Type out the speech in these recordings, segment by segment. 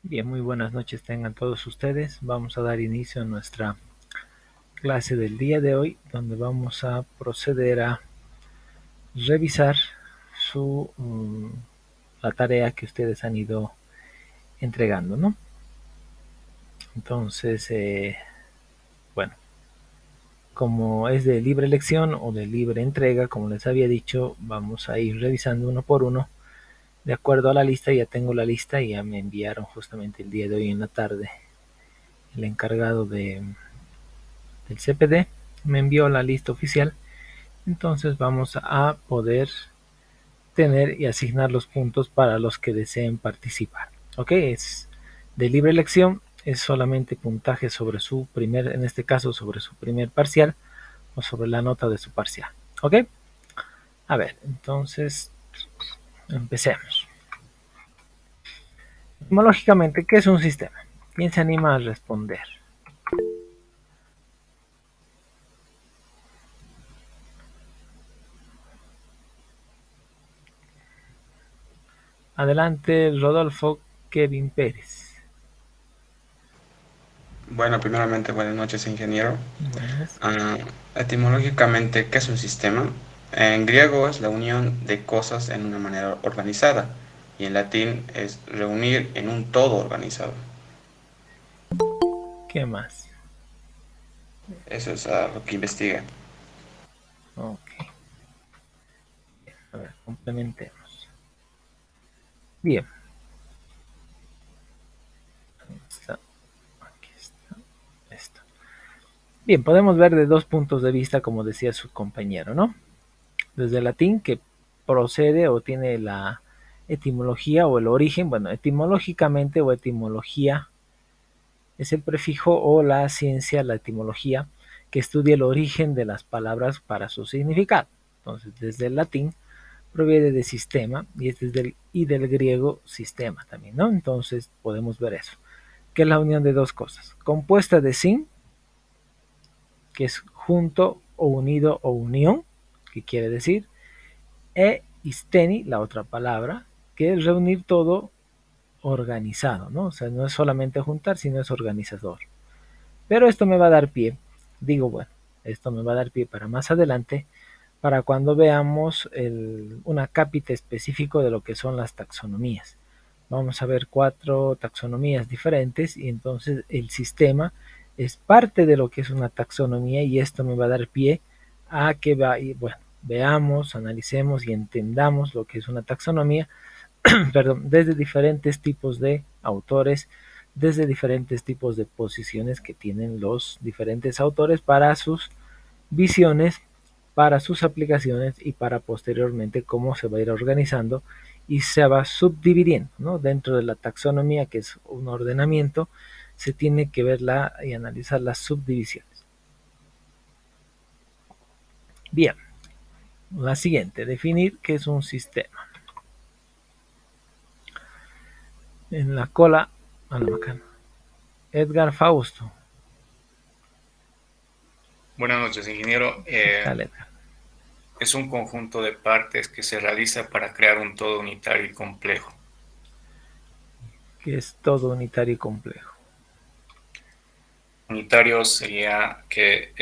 Bien, muy buenas noches tengan todos ustedes. Vamos a dar inicio a nuestra clase del día de hoy, donde vamos a proceder a revisar su la tarea que ustedes han ido entregando, ¿no? Entonces, bueno, como es de libre elección o de libre entrega, como les había dicho, vamos a ir revisando uno por uno de acuerdo a la lista. Ya tengo la lista y ya me enviaron justamente el día de hoy en la tarde el encargado del CPD me envió la lista oficial. Entonces vamos a poder tener y asignar los puntos para los que deseen participar. Ok, es de libre elección, es solamente puntaje sobre su primer, en este caso sobre su primer parcial o sobre la nota de su parcial. Ok, a ver, entonces empecemos. Etimológicamente, ¿qué es un sistema? ¿Quién se anima a responder? Adelante, Rodolfo Kevin Pérez. Bueno, primeramente, buenas noches, ingeniero. Buenas. Ah, Etimológicamente, ¿qué es un sistema? En griego es la unión de cosas en una manera organizada y en latín es reunir en un todo organizado. ¿Qué más? Eso es lo que investiga. Ok, a ver, complementemos. Bien, está, aquí está, esto. Bien, podemos ver de dos puntos de vista, como decía su compañero, ¿no? Desde el latín, que procede o tiene la etimología o el origen, bueno, etimológicamente o etimología es el prefijo o la ciencia, la etimología, que estudia el origen de las palabras para su significado. Entonces, desde el latín proviene de sistema y del griego sistema también, ¿no? Entonces, podemos ver eso, que es la unión de dos cosas, compuesta de sin, que es junto o unido o unión, que quiere decir, e isteni, la otra palabra, que es reunir todo organizado, ¿no? O sea, no es solamente juntar, sino es organizador. Pero esto me va a dar pie, digo, bueno, esto me va a dar pie para más adelante, para cuando veamos una cápita específico de lo que son las taxonomías. Vamos a ver 4 taxonomías diferentes y entonces el sistema es parte de lo que es una taxonomía y esto me va a dar pie a que bueno, veamos, analicemos y entendamos lo que es una taxonomía, perdón, desde diferentes tipos de autores, desde diferentes tipos de posiciones que tienen los diferentes autores para sus visiones, para sus aplicaciones y para posteriormente cómo se va a ir organizando y se va subdividiendo, ¿no? Dentro de la taxonomía, que es un ordenamiento, se tiene que verla y analizar las subdivisiones. Bien, la siguiente, definir qué es un sistema. En la cola, a la bacana. Edgar Fausto. Buenas noches, ingeniero. ¿Qué tal, Edgar? Es un conjunto de partes que se realiza para crear un todo unitario y complejo. Que es todo unitario y complejo. Unitario sería que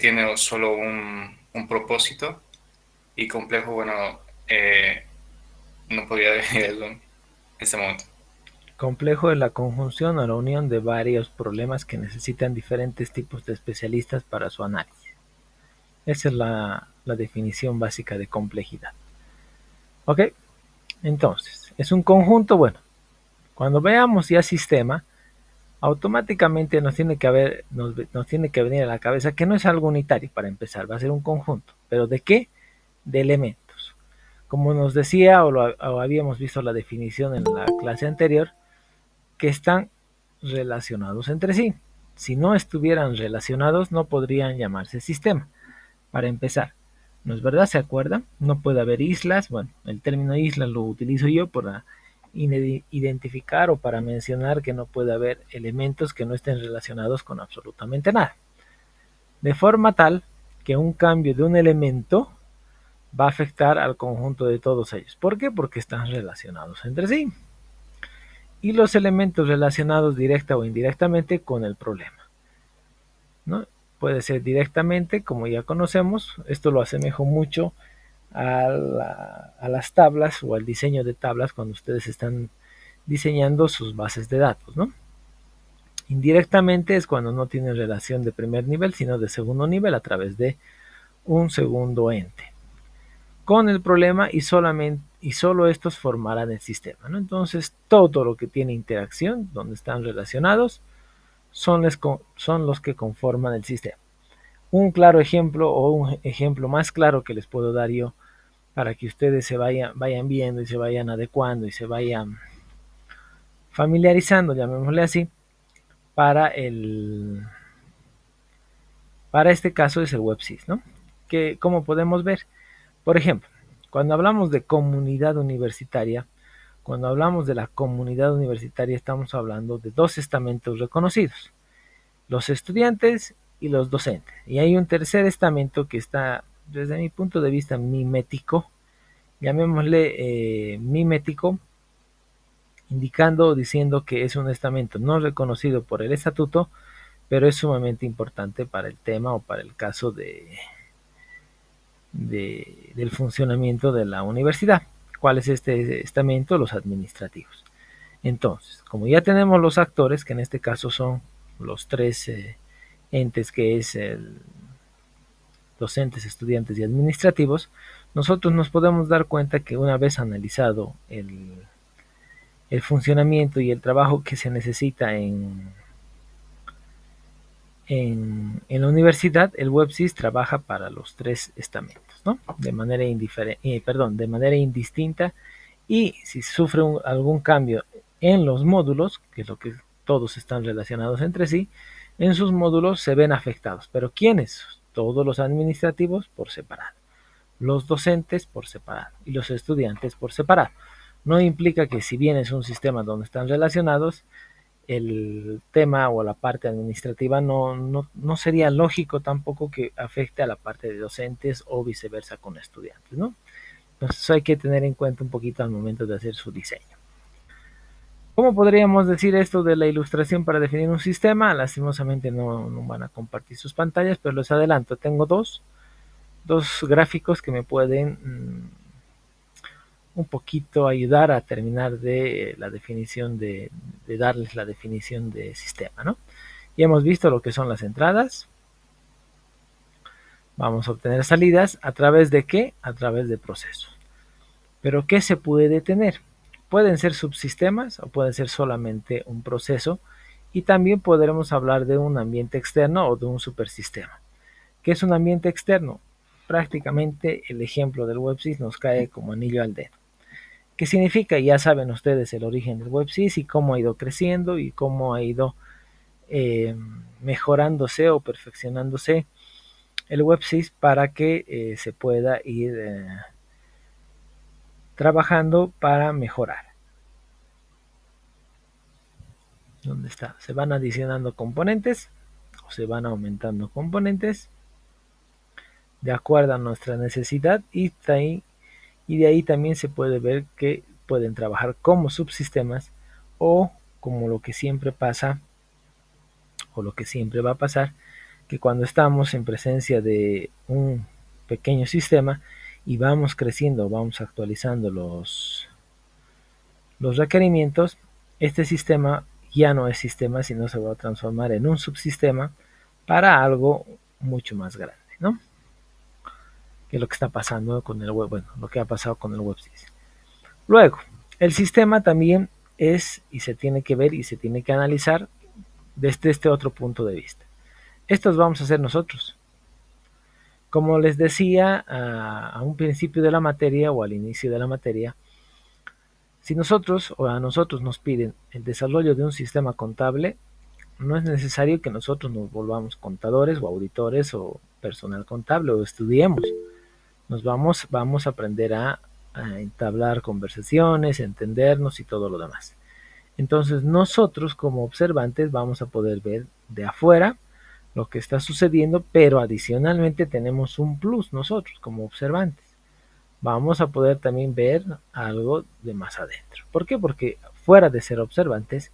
tiene solo un propósito, y complejo, bueno, no podría decirlo en este momento. Complejo es la conjunción o la unión de varios problemas que necesitan diferentes tipos de especialistas para su análisis. Esa es la definición básica de complejidad. ¿Ok? Entonces, es un conjunto, bueno, cuando veamos ya sistema, automáticamente nos tiene que venir a la cabeza que no es algo unitario para empezar, va a ser un conjunto. ¿Pero de qué? De elementos. Como nos decía o habíamos visto la definición en la clase anterior, que están relacionados entre sí. Si no estuvieran relacionados, no podrían llamarse sistema. Para empezar, ¿no es verdad? ¿Se acuerdan? No puede haber islas. Bueno, el término isla lo utilizo yo para identificar o para mencionar que no puede haber elementos que no estén relacionados con absolutamente nada. De forma tal que un cambio de un elemento va a afectar al conjunto de todos ellos. ¿Por qué? Porque están relacionados entre sí. y los elementos relacionados directa o indirectamente con el problema, ¿no? Puede ser directamente, como ya conocemos, esto lo asemejo mucho a las tablas o al diseño de tablas cuando ustedes están diseñando sus bases de datos, ¿no? Indirectamente es cuando no tienen relación de primer nivel, sino de segundo nivel a través de un segundo ente con el problema y solo estos formarán el sistema, ¿no? Entonces todo lo que tiene interacción, donde están relacionados, son los que conforman el sistema. Un claro ejemplo o un ejemplo más claro que les puedo dar yo para que ustedes se vayan viendo y se vayan adecuando y se vayan familiarizando, llamémosle así, para este caso es el WebSys, ¿no? Que como podemos ver, por ejemplo, cuando hablamos de comunidad universitaria, cuando hablamos de la comunidad universitaria estamos hablando de dos estamentos reconocidos, los estudiantes y los docentes. Y hay un tercer estamento que está, desde mi punto de vista, mimético, llamémosle mimético, indicando o diciendo que es un estamento no reconocido por el estatuto, pero es sumamente importante para el tema o para el caso del funcionamiento de la universidad. ¿Cuál es este estamento? Los administrativos. Entonces, como ya tenemos los actores, que en este caso son los tres entes, que es docentes, estudiantes y administrativos, nosotros nos podemos dar cuenta que una vez analizado el funcionamiento y el trabajo que se necesita en la universidad, el WebSys trabaja para los tres estamentos, ¿no? De manera indistinta, y si sufre algún cambio en los módulos, que es lo que todos están relacionados entre sí, en sus módulos se ven afectados. ¿Pero quiénes? Todos los administrativos por separado, los docentes por separado y los estudiantes por separado. No implica que si bien es un sistema donde están relacionados, el tema o la parte administrativa no sería lógico tampoco que afecte a la parte de docentes o viceversa con estudiantes, ¿no? Entonces eso hay que tener en cuenta un poquito al momento de hacer su diseño. ¿Cómo podríamos decir esto de la ilustración para definir un sistema? Lastimosamente no van a compartir sus pantallas, pero les adelanto, tengo dos gráficos que me pueden un poquito ayudar a terminar de la definición de darles la definición de sistema, ¿no? Ya hemos visto lo que son las entradas. Vamos a obtener salidas a través de ¿qué? A través de procesos. Pero ¿qué se puede tener? Pueden ser subsistemas o pueden ser solamente un proceso, y también podremos hablar de un ambiente externo o de un supersistema. ¿Qué es un ambiente externo? Prácticamente el ejemplo del WebSys nos cae como anillo al dedo. ¿Qué significa? Ya saben ustedes el origen del WebSys y cómo ha ido creciendo y cómo ha ido mejorándose o perfeccionándose el WebSys para que se pueda ir trabajando para mejorar. ¿Dónde está? Se van adicionando componentes o se van aumentando componentes de acuerdo a nuestra necesidad, y de ahí también se puede ver que pueden trabajar como subsistemas o como lo que siempre pasa o lo que siempre va a pasar, que cuando estamos en presencia de un pequeño sistema y vamos creciendo, vamos actualizando los requerimientos, este sistema ya no es sistema, sino se va a transformar en un subsistema para algo mucho más grande, ¿no? Que es lo que está pasando con el web, bueno, lo que ha pasado con el WebSys. Luego, el sistema también es y se tiene que ver y se tiene que analizar desde este otro punto de vista. Estos vamos a hacer nosotros. Como les decía a un principio de la materia o al inicio de la materia, si nosotros o a nosotros nos piden el desarrollo de un sistema contable, no es necesario que nosotros nos volvamos contadores o auditores o personal contable o estudiemos. Vamos a aprender a entablar conversaciones, entendernos y todo lo demás. Entonces nosotros como observantes vamos a poder ver de afuera lo que está sucediendo, pero adicionalmente tenemos un plus nosotros como observantes. Vamos a poder también ver algo de más adentro. ¿Por qué? Porque fuera de ser observantes,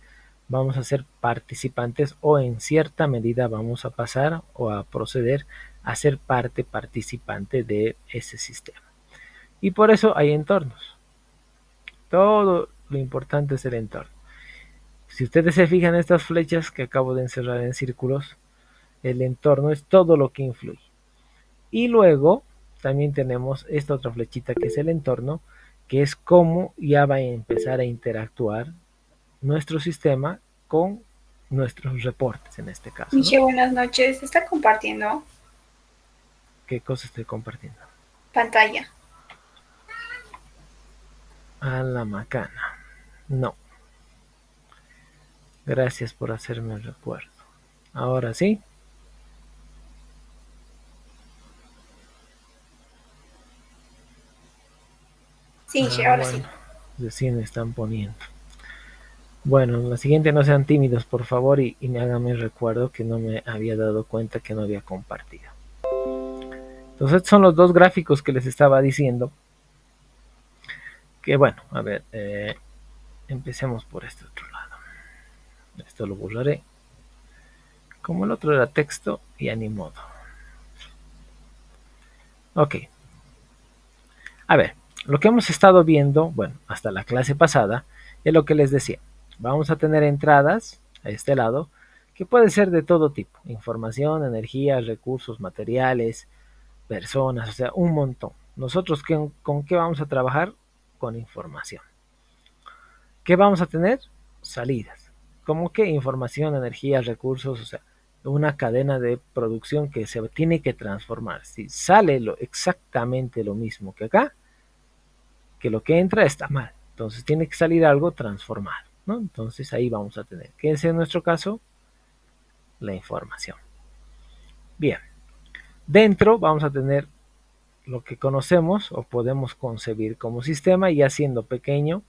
vamos a ser participantes o en cierta medida vamos a pasar o a proceder a ser parte participante de ese sistema. Y por eso hay entornos. Todo lo importante es el entorno. Si ustedes se fijan en estas flechas que acabo de encerrar en círculos, el entorno es todo lo que influye. Y luego también tenemos esta otra flechita que es el entorno, que es cómo ya va a empezar a interactuar nuestro sistema con nuestros reportes en este caso, ¿no? Miche, buenas noches. ¿Está compartiendo ¿Qué cosa estoy compartiendo? pantalla? A la macana. No. Gracias por hacerme el recuerdo. Ahora sí. Sí, Miche, ahora sí. Recién me están poniendo. Bueno, la siguiente no sean tímidos, por favor, y me hagan el recuerdo que no me había dado cuenta que no había compartido. Entonces, estos son los dos gráficos que les estaba diciendo. Que bueno, a ver, empecemos por este otro lado. Esto lo borraré. Como el otro era texto, ya ni modo. Ok. A ver, lo que hemos estado viendo, bueno, hasta la clase pasada, es lo que les decía. Vamos a tener entradas a este lado, que puede ser de todo tipo. Información, energía, recursos, materiales, personas, o sea, un montón. Nosotros, ¿con qué vamos a trabajar? Con información. ¿Qué vamos a tener? Salidas. ¿Cómo qué? Información, energía, recursos, o sea, una cadena de producción que se tiene que transformar. Si sale exactamente lo mismo que acá, que lo que entra está mal. Entonces tiene que salir algo transformado, ¿no? Entonces ahí vamos a tener, ¿qué es en nuestro caso? La información. Bien. Dentro vamos a tener lo que conocemos o podemos concebir como sistema, ya siendo pequeño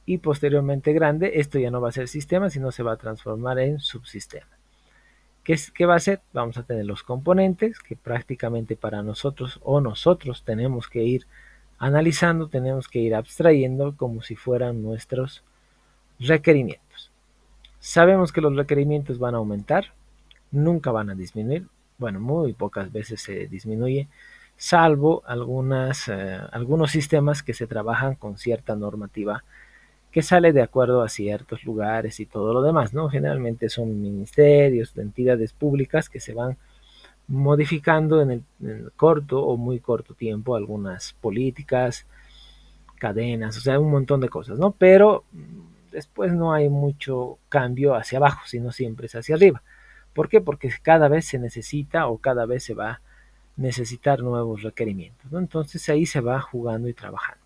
y posteriormente grande. Esto ya no va a ser sistema, sino se va a transformar en subsistema. ¿Qué va a ser? Vamos a tener los componentes que prácticamente para nosotros o nosotros tenemos que ir analizando, tenemos que ir abstrayendo como si fueran nuestros requerimientos. Sabemos que los requerimientos van a aumentar, nunca van a disminuir. Bueno, muy pocas veces se disminuye, salvo algunos sistemas que se trabajan con cierta normativa que sale de acuerdo a ciertos lugares y todo lo demás, ¿no? Generalmente son ministerios, entidades públicas que se van modificando en el corto o muy corto tiempo algunas políticas, cadenas, o sea, un montón de cosas, ¿no? Pero después no hay mucho cambio hacia abajo, sino siempre es hacia arriba. ¿Por qué? Porque cada vez se necesita o cada vez se va a necesitar nuevos requerimientos, ¿no? Entonces ahí se va jugando y trabajando.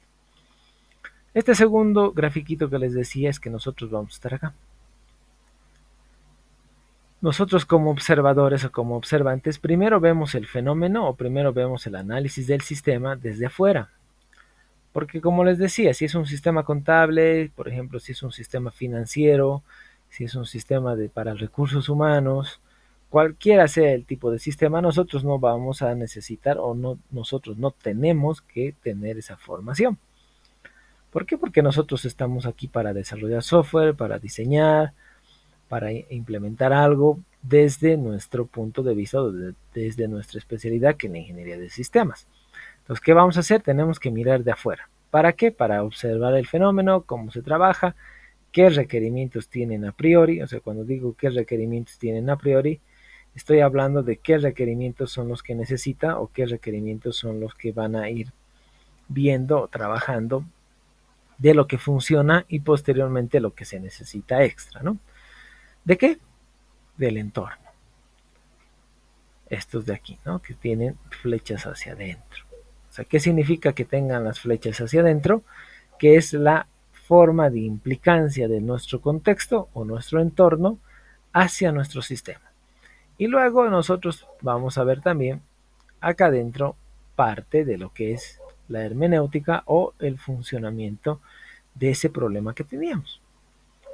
Este segundo grafiquito que les decía es que nosotros vamos a estar acá. Nosotros como observadores o como observantes, primero vemos el fenómeno o primero vemos el análisis del sistema desde afuera. Porque como les decía, si es un sistema contable, por ejemplo, si es un sistema financiero, si es un sistema para recursos humanos, cualquiera sea el tipo de sistema, nosotros no vamos a necesitar o no, nosotros no tenemos que tener esa formación. ¿Por qué? Porque nosotros estamos aquí para desarrollar software, para diseñar, para implementar algo desde nuestro punto de vista, desde nuestra especialidad, que es la ingeniería de sistemas. Entonces, ¿qué vamos a hacer? Tenemos que mirar de afuera. ¿Para qué? Para observar el fenómeno, cómo se trabaja, qué requerimientos tienen a priori. O sea, cuando digo qué requerimientos tienen a priori, estoy hablando de qué requerimientos son los que necesita o qué requerimientos son los que van a ir viendo o trabajando de lo que funciona y posteriormente lo que se necesita extra, ¿no? ¿De qué? Del entorno. Estos de aquí, ¿no? Que tienen flechas hacia adentro. O sea, ¿qué significa que tengan las flechas hacia adentro? Que es la forma de implicancia de nuestro contexto o nuestro entorno hacia nuestro sistema. Y luego nosotros vamos a ver también acá adentro parte de lo que es la hermenéutica o el funcionamiento de ese problema que teníamos,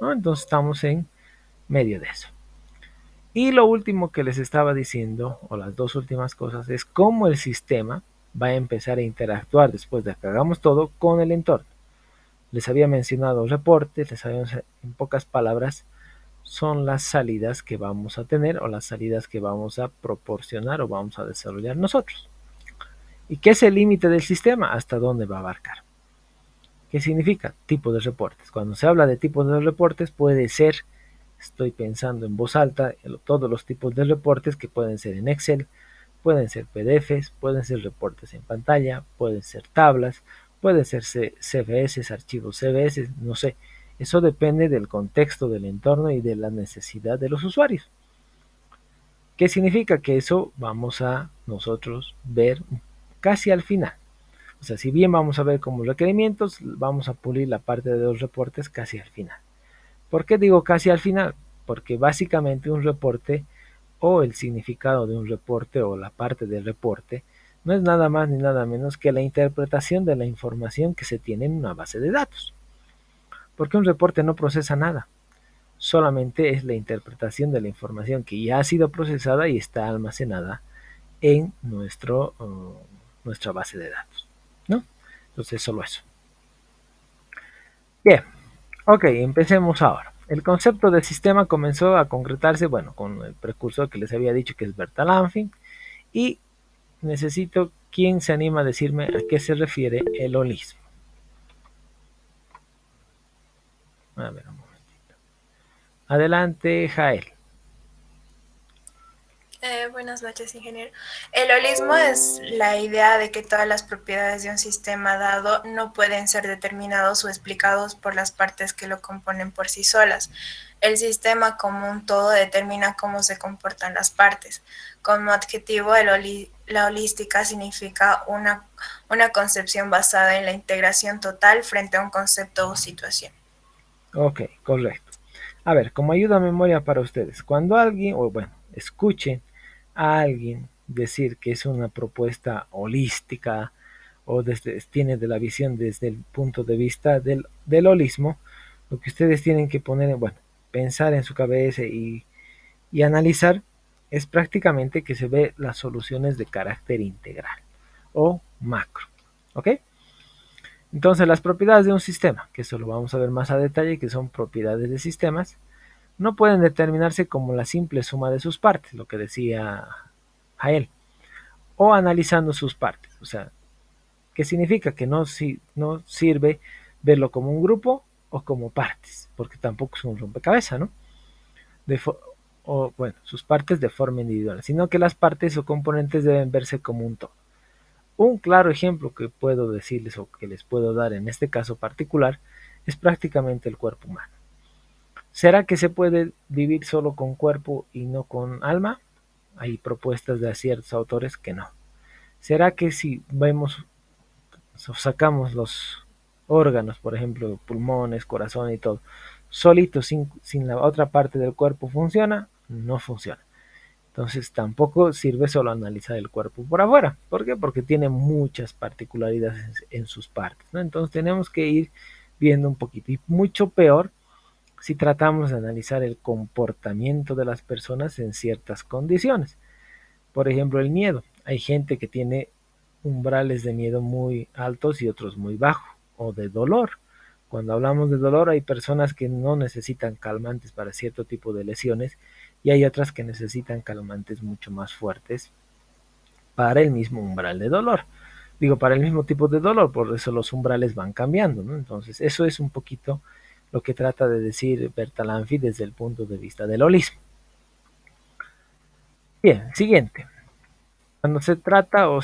¿no? Entonces estamos en medio de eso. Y lo último que les estaba diciendo, o las dos últimas cosas, es cómo el sistema va a empezar a interactuar después de que hagamos todo con el entorno. les había mencionado reportes, en pocas palabras, son las salidas que vamos a tener o las salidas que vamos a proporcionar o vamos a desarrollar nosotros. ¿Y qué es el límite del sistema? ¿Hasta dónde va a abarcar? ¿Qué significa? Tipo de reportes. Cuando se habla de tipos de reportes puede ser, estoy pensando en voz alta, todos los tipos de reportes que pueden ser en Excel, pueden ser PDFs, pueden ser reportes en pantalla, pueden ser tablas, pueden ser CVS, archivos CVS, no sé. Eso depende del contexto, del entorno y de la necesidad de los usuarios. ¿Qué significa? Que eso vamos a nosotros ver casi al final. O sea, si bien vamos a ver como requerimientos, vamos a pulir la parte de los reportes casi al final. ¿Por qué digo casi al final? Porque básicamente un reporte o el significado de un reporte o la parte del reporte no es nada más ni nada menos que la interpretación de la información que se tiene en una base de datos. Porque un reporte no procesa nada, solamente es la interpretación de la información que ya ha sido procesada y está almacenada en nuestra base de datos, ¿no? Entonces, solo eso. Bien, ok, empecemos ahora. El concepto del sistema comenzó a concretarse, bueno, con el precursor que les había dicho que es Bertalanffy, y necesito quien se anima a decirme a qué se refiere el holismo. A ver, un momentito. Adelante, Jael. Buenas noches, ingeniero. El holismo es la idea de que todas las propiedades de un sistema dado no pueden ser determinados o explicados por las partes que lo componen por sí solas. El sistema como un todo determina cómo se comportan las partes. Como adjetivo, la holística significa una concepción basada en la integración total frente a un concepto o situación. Ok, correcto. A ver, como ayuda a memoria para ustedes, cuando alguien, o bueno, escuchen a alguien decir que es una propuesta holística o tiene de la visión desde el punto de vista del holismo, lo que ustedes tienen que poner, bueno, pensar en su cabeza y analizar es prácticamente que se ve las soluciones de carácter integral o macro. ¿Ok? Entonces las propiedades de un sistema, que eso lo vamos a ver más a detalle, que son propiedades de sistemas, no pueden determinarse como la simple suma de sus partes, lo que decía Jael, o analizando sus partes. O sea, ¿qué significa? Que no sirve verlo como un grupo o como partes, porque tampoco es un rompecabezas, ¿no? O bueno, sus partes de forma individual, sino que las partes o componentes deben verse como un todo. Un claro ejemplo que puedo decirles o que les puedo dar en este caso particular es prácticamente el cuerpo humano. ¿Será que se puede vivir solo con cuerpo y no con alma? Hay propuestas de ciertos autores que no. ¿Será que si vemos o sacamos los órganos, por ejemplo, pulmones, corazón y todo, solitos sin la otra parte del cuerpo funciona? No funciona. Entonces tampoco sirve solo analizar el cuerpo por afuera. ¿Por qué? Porque tiene muchas particularidades en sus partes, ¿no? Entonces tenemos que ir viendo un poquito. Y mucho peor si tratamos de analizar el comportamiento de las personas en ciertas condiciones. Por ejemplo, el miedo. Hay gente que tiene umbrales de miedo muy altos y otros muy bajos. O de dolor. Cuando hablamos de dolor hay personas que no necesitan calmantes para cierto tipo de lesiones y hay otras que necesitan calmantes mucho más fuertes para el mismo umbral de dolor. Digo, para el mismo tipo de dolor, por eso los umbrales van cambiando, ¿no? Entonces, eso es un poquito lo que trata de decir Bertalanffy desde el punto de vista del holismo. Bien, siguiente. Cuando se trata o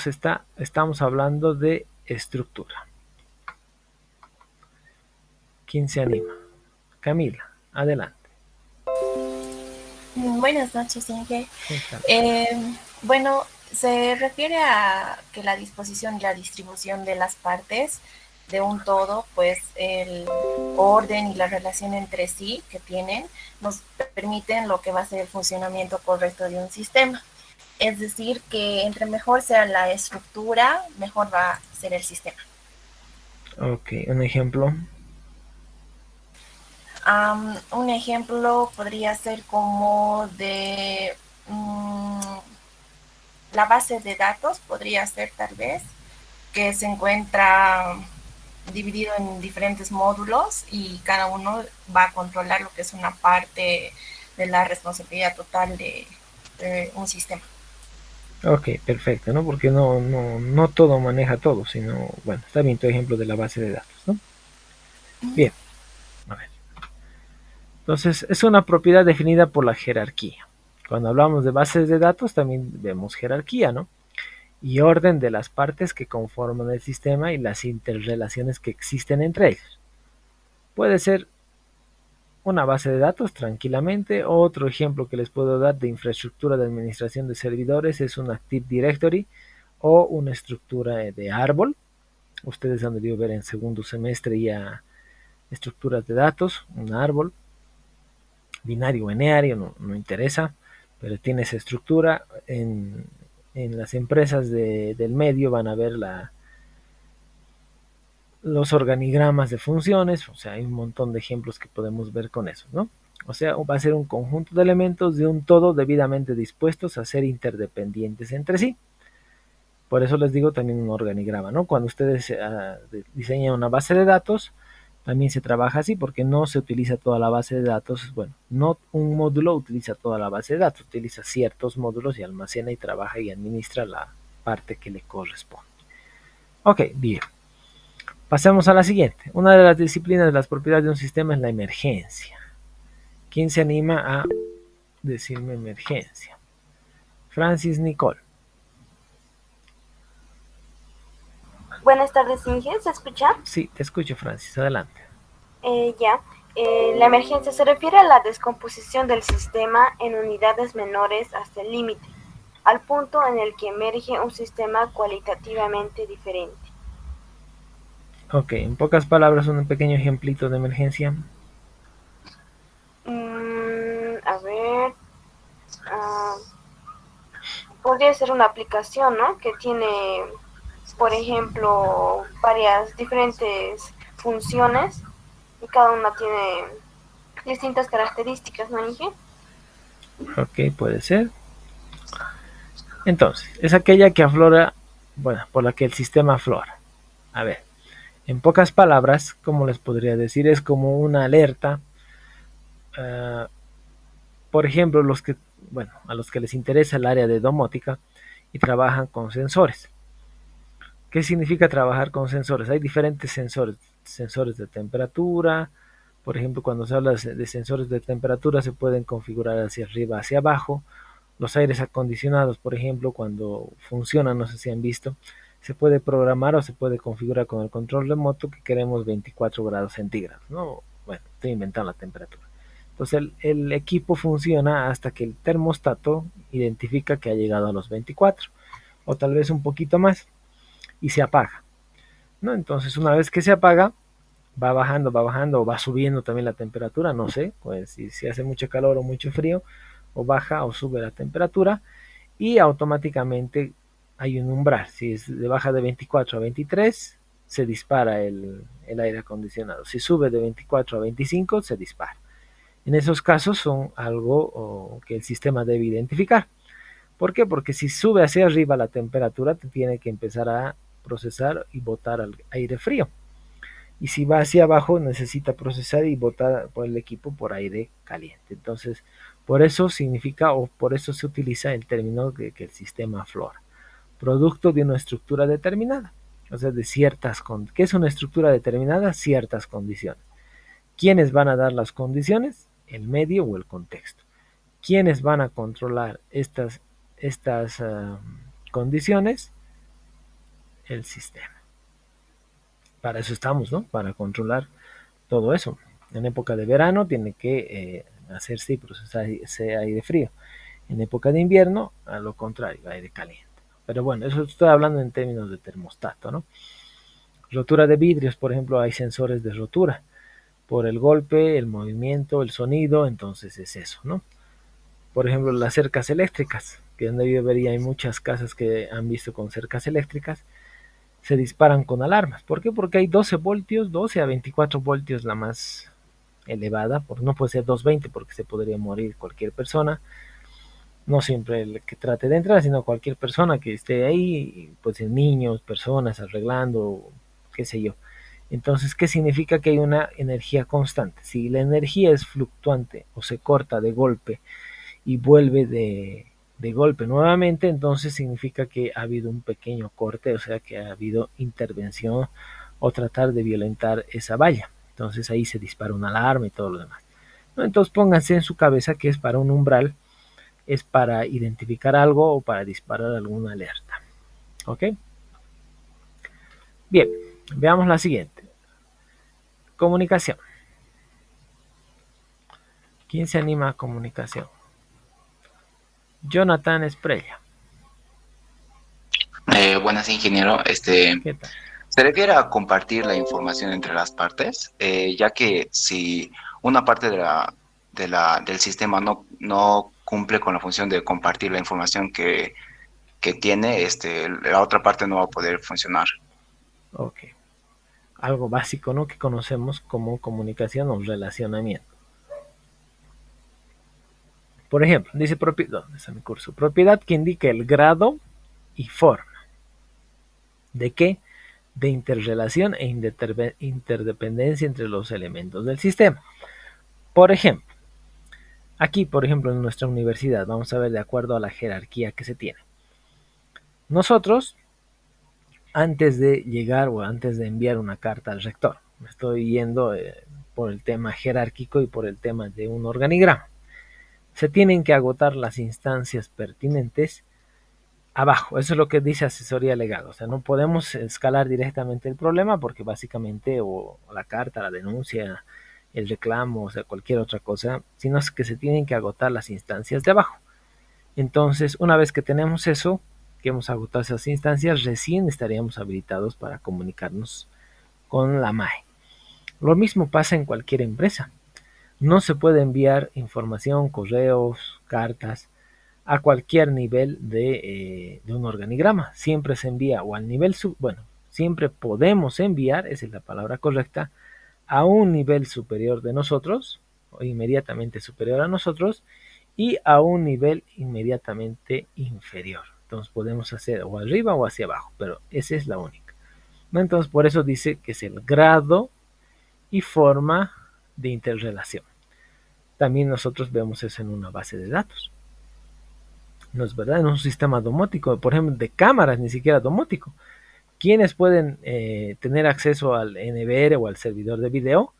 estamos hablando de estructura. ¿Quién se anima? Camila, adelante. Buenas noches, Inge. Bueno, se refiere a que la disposición y la distribución de las partes de un todo, pues el orden y la relación entre sí que tienen nos permiten lo que va a ser el funcionamiento correcto de un sistema. Es decir, que entre mejor sea la estructura, mejor va a ser el sistema. Ok, un ejemplo. Un ejemplo podría ser como de la base de datos, podría ser tal vez, que se encuentra dividido en diferentes módulos y cada uno va a controlar lo que es una parte de la responsabilidad total de un sistema. Ok, perfecto, ¿no? Porque no todo maneja todo, sino, bueno, está bien tu ejemplo de la base de datos, ¿no? Bien, a ver. Entonces, es una propiedad definida por la jerarquía. Cuando hablamos de bases de datos, también vemos jerarquía, ¿no? Y orden de las partes que conforman el sistema y las interrelaciones que existen entre ellos. Puede ser una base de datos tranquilamente. Otro ejemplo que les puedo dar de infraestructura de administración de servidores es un Active Directory o una estructura de árbol. Ustedes han debido ver en segundo semestre ya estructuras de datos, un árbol, binario o eneario, no interesa, pero tiene esa estructura. En las empresas del medio van a ver los organigramas de funciones, o sea, hay un montón de ejemplos que podemos ver con eso, ¿no? O sea, va a ser un conjunto de elementos de un todo debidamente dispuestos a ser interdependientes entre sí. Por eso les digo también un organigrama, ¿no? Cuando ustedes diseñan una base de datos, también se trabaja así porque no se utiliza toda la base de datos. Bueno, no un módulo utiliza toda la base de datos, utiliza ciertos módulos y almacena y trabaja y administra la parte que le corresponde. Ok, bien. Pasemos a la siguiente. Una de las disciplinas de las propiedades de un sistema es la emergencia. ¿Quién se anima a decirme emergencia? Francis Nicole. Buenas tardes, Inge. ¿Se escucha? Sí, te escucho, Francis. Adelante. Ya. La emergencia se refiere a la descomposición del sistema en unidades menores hasta el límite, al punto en el que emerge un sistema cualitativamente diferente. Ok, en pocas palabras, un pequeño ejemplito de emergencia. A ver. Podría ser una aplicación, ¿no? Que tiene, por ejemplo, varias diferentes funciones y cada una tiene distintas características, ¿no, Inge? Ok, puede ser. Entonces, es aquella que aflora, bueno, por la que el sistema aflora. A ver, en pocas palabras, ¿cómo les podría decir? Es como una alerta. Por ejemplo, a los que les interesa el área de domótica y trabajan con sensores. ¿Qué significa trabajar con sensores? Hay diferentes sensores de temperatura. Por ejemplo, cuando se habla de sensores de temperatura se pueden configurar hacia arriba, hacia abajo. Los aires acondicionados, por ejemplo, cuando funcionan, no sé si han visto, se puede programar o se puede configurar con el control remoto que queremos 24 grados centígrados, ¿no? Bueno, estoy inventando la temperatura. Entonces el equipo funciona hasta que el termostato identifica que ha llegado a los 24 o tal vez un poquito más y se apaga, ¿no? Entonces una vez que se apaga, va bajando o va subiendo también la temperatura, no sé, pues si hace mucho calor o mucho frío, o baja o sube la temperatura y automáticamente hay un umbral. Si baja de 24 a 23, se dispara el aire acondicionado. Si sube de 24 a 25, se dispara. En esos casos son algo que el sistema debe identificar. ¿Por qué? Porque si sube hacia arriba la temperatura, te tiene que empezar a procesar y botar al aire frío. Y si va hacia abajo, necesita procesar y botar por el equipo por aire caliente. Entonces, por eso significa o por eso se utiliza el término de que el sistema aflora. Producto de una estructura determinada. O sea, de ciertas condiciones. ¿Qué es una estructura determinada? Ciertas condiciones. ¿Quiénes van a dar las condiciones? El medio o el contexto. ¿Quiénes van a controlar estas condiciones? El sistema. Para eso estamos, ¿no? Para controlar todo eso. En época de verano tiene que hacerse y procesarse aire frío. En época de invierno, a lo contrario, aire caliente. Pero bueno, eso estoy hablando en términos de termostato, ¿no? Rotura de vidrios, por ejemplo, hay sensores de rotura. Por el golpe, el movimiento, el sonido, entonces es eso, ¿no? Por ejemplo, las cercas eléctricas, que donde yo vería hay muchas casas que han visto con cercas eléctricas, se disparan con alarmas. ¿Por qué? Porque hay 12 voltios, 12 a 24 voltios la más elevada, no puede ser 220 porque se podría morir cualquier persona, no siempre el que trate de entrar, sino cualquier persona que esté ahí, pues niños, personas arreglando, qué sé yo. Entonces, ¿qué significa? Que hay una energía constante. Si la energía es fluctuante o se corta de golpe y vuelve de golpe nuevamente, entonces significa que ha habido un pequeño corte, o sea que ha habido intervención o tratar de violentar esa valla. Entonces ahí se dispara una alarma y todo lo demás. Entonces pónganse en su cabeza que es para un umbral, es para identificar algo o para disparar alguna alerta. ¿Ok? Bien, veamos la siguiente. Comunicación. ¿Quién se anima a comunicación? Jonathan Esprella. Buenas, ingeniero. ¿Qué tal? Se refiere a compartir la información entre las partes, ya que si una parte del sistema no cumple con la función de compartir la información que tiene, la otra parte no va a poder funcionar. Ok. Algo básico, ¿no? Que conocemos como comunicación o relacionamiento. Por ejemplo, dice propiedad, ¿dónde está mi curso? Propiedad que indica el grado y forma. ¿De qué? De interrelación e interdependencia entre los elementos del sistema. Por ejemplo, aquí, por ejemplo, en nuestra universidad, vamos a ver de acuerdo a la jerarquía que se tiene. Nosotros, antes de llegar o antes de enviar una carta al rector, me estoy yendo por el tema jerárquico y por el tema de un organigrama. Se tienen que agotar las instancias pertinentes abajo. Eso es lo que dice asesoría legal. O sea, no podemos escalar directamente el problema porque básicamente o la carta, la denuncia, el reclamo, o sea, cualquier otra cosa, sino es que se tienen que agotar las instancias de abajo. Entonces, una vez que tenemos eso, que hemos agotado esas instancias, recién estaríamos habilitados para comunicarnos con la MAE. Lo mismo pasa en cualquier empresa. No se puede enviar información, correos, cartas a cualquier nivel de un organigrama. Siempre se envía o al nivel siempre podemos enviar, esa es la palabra correcta, a un nivel superior de nosotros, o inmediatamente superior a nosotros, y a un nivel inmediatamente inferior. Entonces podemos hacer o arriba o hacia abajo, pero esa es la única. Entonces por eso dice que es el grado y forma de interrelación. También nosotros vemos eso en una base de datos. No es verdad, en un sistema domótico, por ejemplo, de cámaras, ni siquiera domótico. ¿Quiénes pueden tener acceso al NVR o al servidor de video?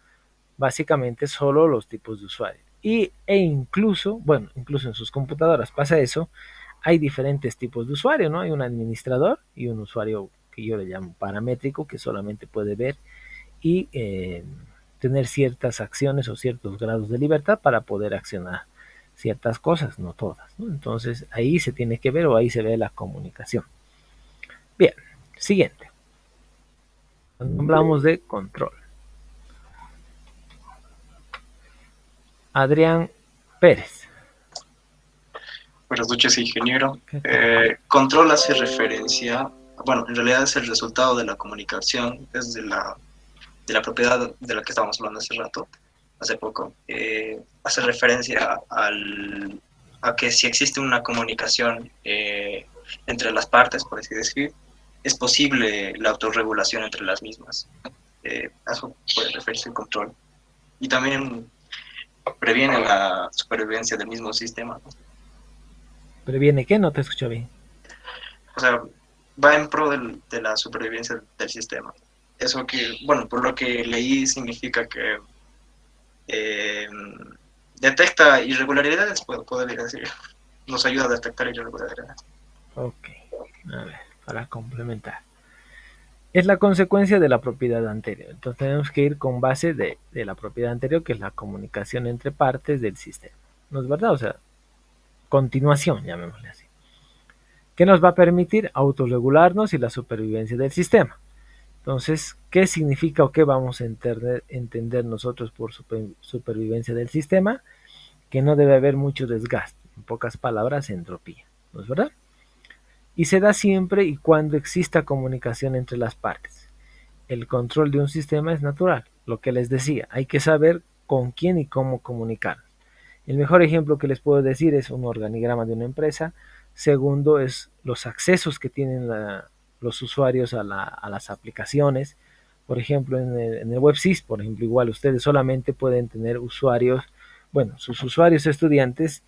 Básicamente solo los tipos de usuarios. Incluso en sus computadoras pasa eso, hay diferentes tipos de usuario, ¿no? Hay un administrador y un usuario que yo le llamo paramétrico, que solamente puede ver y tener ciertas acciones o ciertos grados de libertad para poder accionar ciertas cosas, no todas, ¿no? Entonces ahí se tiene que ver o ahí se ve la comunicación. Bien, siguiente. Cuando hablamos de control. Adrián Pérez. Buenas noches, ingeniero. Control hace referencia, bueno, en realidad es el resultado de la comunicación, es de la propiedad de la que estábamos hablando hace poco. Hace referencia a que si existe una comunicación entre las partes, por así decir, es posible la autorregulación entre las mismas. A eso puede referirse el control. Y también previene la supervivencia del mismo sistema, ¿no? ¿Previene qué? No te escucho bien. O sea, va en pro de la supervivencia del sistema. Eso que, bueno, por lo que leí significa que detecta irregularidades, podría decir. Nos ayuda a detectar irregularidades. Ok, a ver, para complementar. Es la consecuencia de la propiedad anterior. Entonces tenemos que ir con base de la propiedad anterior, que es la comunicación entre partes del sistema. ¿No es verdad? O sea, continuación, llamémosle así. ¿Qué nos va a permitir? Autorregularnos y la supervivencia del sistema. Entonces, ¿qué significa o qué vamos a entender nosotros por supervivencia del sistema? Que no debe haber mucho desgaste. En pocas palabras, entropía. ¿No es verdad? Y se da siempre y cuando exista comunicación entre las partes. El control de un sistema es natural. Lo que les decía, hay que saber con quién y cómo comunicar. El mejor ejemplo que les puedo decir es un organigrama de una empresa. Segundo es los accesos que tienen los usuarios a las aplicaciones. Por ejemplo, en el WebSys, por ejemplo, igual ustedes solamente pueden tener usuarios, bueno, sus usuarios estudiantes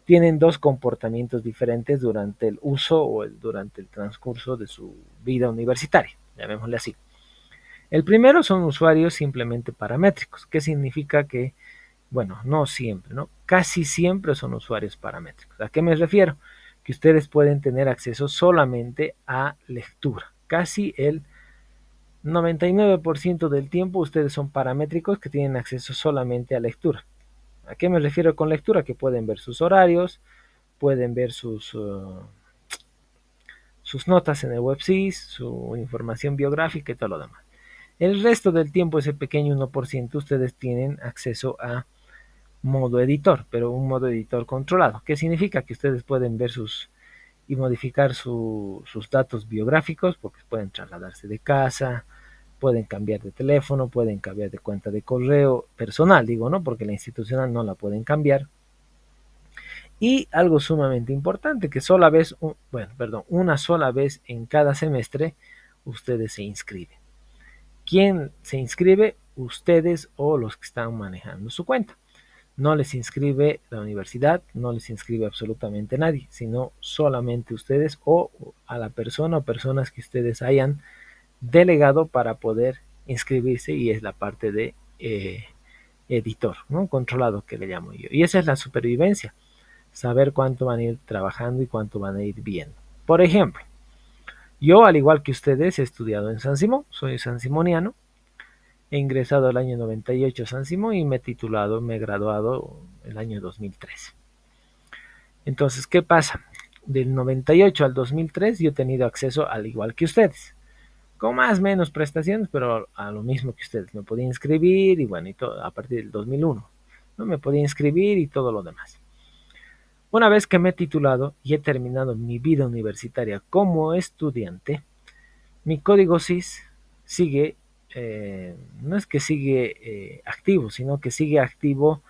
tienen dos comportamientos diferentes durante el uso o durante el transcurso de su vida universitaria, llamémosle así. El primero son usuarios simplemente paramétricos, que significa que, bueno, no siempre, ¿no? Casi siempre son usuarios paramétricos. ¿A qué me refiero? Que ustedes pueden tener acceso solamente a lectura. Casi el 99% del tiempo ustedes son paramétricos que tienen acceso solamente a lectura. ¿A qué me refiero con lectura? Que pueden ver sus horarios, pueden ver sus notas en el WebSys, su información biográfica y todo lo demás. El resto del tiempo, ese pequeño 1%, ustedes tienen acceso a modo editor, pero un modo editor controlado. ¿Qué significa? Que ustedes pueden ver y modificar sus datos biográficos, porque pueden trasladarse de casa, pueden cambiar de teléfono, pueden cambiar de cuenta de correo personal, digo, ¿no? Porque la institucional no la pueden cambiar. Y algo sumamente importante, que una sola vez en cada semestre ustedes se inscriben. ¿Quién se inscribe? Ustedes o los que están manejando su cuenta. No les inscribe la universidad, no les inscribe absolutamente nadie, sino solamente ustedes o a la persona o personas que ustedes hayan delegado para poder inscribirse, y es la parte de editor, ¿no? Controlado, que le llamo yo. Y esa es la supervivencia, saber cuánto van a ir trabajando y cuánto van a ir viendo. Por ejemplo, yo, al igual que ustedes, he estudiado en San Simón, soy sansimoniano, he ingresado el año 98 a San Simón y me he graduado el año 2003. Entonces, ¿qué pasa? Del 98 al 2003 yo he tenido acceso al igual que ustedes, con más o menos prestaciones, pero a lo mismo que ustedes. Me podía inscribir y bueno, y todo, a partir del 2001, ¿no? Me podía inscribir y todo lo demás. Una vez que me he titulado y he terminado mi vida universitaria como estudiante, mi código SIS sigue, no es que sigue activo, sino que sigue activo,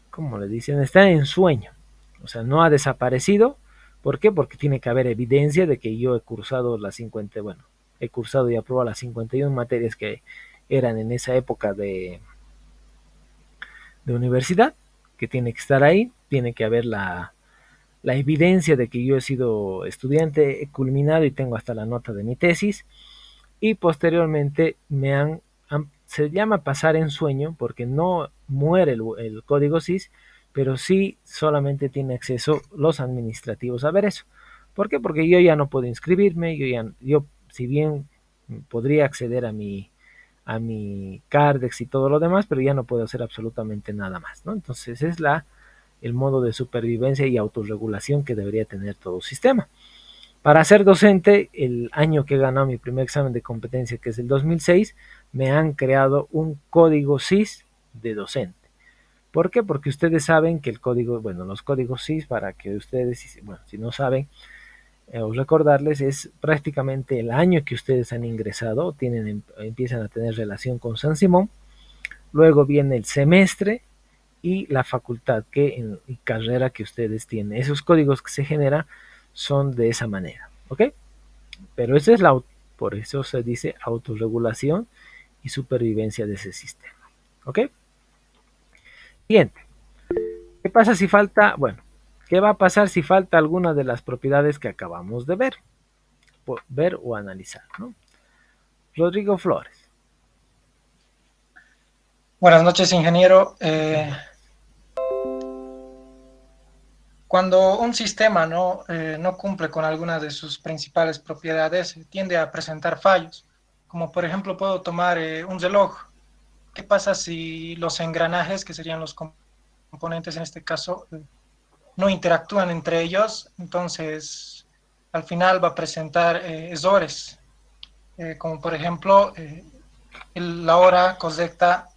¿cómo le dicen? Está en sueño, o sea, no ha desaparecido. ¿Por qué? Porque tiene que haber evidencia de que yo he cursado he cursado y aprobado las 51 materias que eran en esa época de universidad, que tiene que estar ahí, tiene que haber la evidencia de que yo he sido estudiante, he culminado y tengo hasta la nota de mi tesis, y posteriormente se llama pasar en sueño porque no muere el código SIS, pero sí solamente tiene acceso los administrativos a ver eso. ¿Por qué? Porque yo ya no puedo inscribirme, yo si bien podría acceder a mi Cardex y todo lo demás, pero ya no puedo hacer absolutamente nada más, ¿no? Entonces es el modo de supervivencia y autorregulación que debería tener todo sistema. Para ser docente, el año que he ganado mi primer examen de competencia, que es el 2006, me han creado un código SIS de docente. ¿Por qué? Porque ustedes saben que los códigos SIS, para que ustedes, si no saben, os recordarles, es prácticamente el año que ustedes han ingresado, empiezan a tener relación con San Simón, luego viene el semestre y la facultad y carrera que ustedes tienen. Esos códigos que se generan son de esa manera, ¿ok? Pero por eso se dice autorregulación y supervivencia de ese sistema, ¿ok? Siguiente. ¿Qué pasa si falta? Bueno, ¿qué va a pasar si falta alguna de las propiedades que acabamos de ver o analizar, ¿no? Rodrigo Flores. Buenas noches, ingeniero. Cuando un sistema no cumple con alguna de sus principales propiedades, tiende a presentar fallos. Como por ejemplo puedo tomar un reloj. ¿Qué pasa si los engranajes, que serían los componentes en este caso, no interactúan entre ellos? Entonces, al final va a presentar errores, como por ejemplo, la hora correcta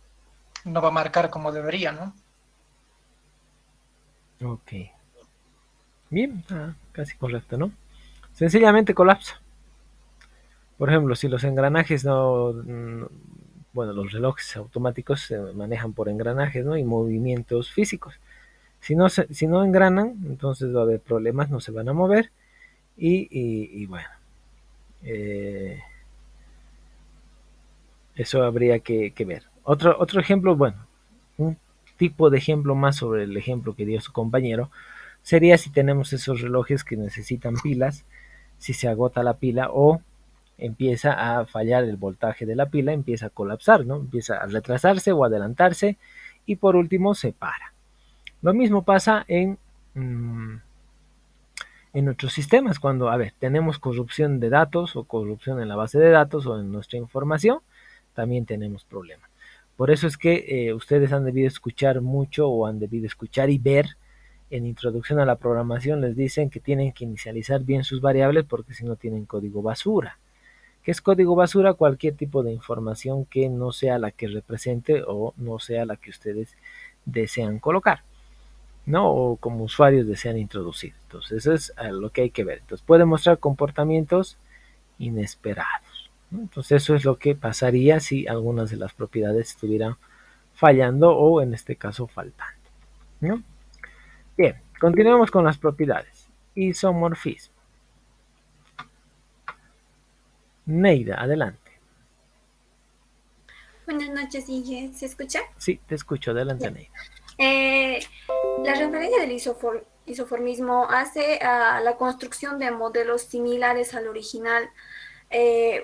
no va a marcar como debería, ¿no? Ok. Bien, casi correcto, ¿no? Sencillamente colapsa. Por ejemplo, si los engranajes los relojes automáticos se manejan por engranajes, ¿no? Y movimientos físicos. Si no engranan, entonces va a haber problemas, no se van a mover y bueno. Eso habría que ver. Otro ejemplo, bueno, un tipo de ejemplo más sobre el ejemplo que dio su compañero, sería si tenemos esos relojes que necesitan pilas, si se agota la pila o empieza a fallar el voltaje de la pila, empieza a colapsar, ¿no? Empieza a retrasarse o adelantarse y por último se para. Lo mismo pasa en otros sistemas, cuando, a ver, tenemos corrupción de datos o corrupción en la base de datos o en nuestra información, también tenemos problemas. Por eso es que ustedes han debido escuchar mucho o han debido escuchar y ver en introducción a la programación, les dicen que tienen que inicializar bien sus variables porque si no tienen código basura. ¿Qué es código basura? Cualquier tipo de información que no sea la que represente o no sea la que ustedes desean colocar, ¿no? O como usuarios desean introducir. Entonces, eso es lo que hay que ver. Entonces, puede mostrar comportamientos inesperados, ¿no? Entonces, eso es lo que pasaría si algunas de las propiedades estuvieran fallando o en este caso faltando, ¿no? Bien, continuemos con las propiedades. Isomorfismo. Neida, adelante. Buenas noches, Inge. ¿Se escucha? Sí, te escucho. Adelante, Bien. Neida. La referencia del isoformismo hace a la construcción de modelos similares al original,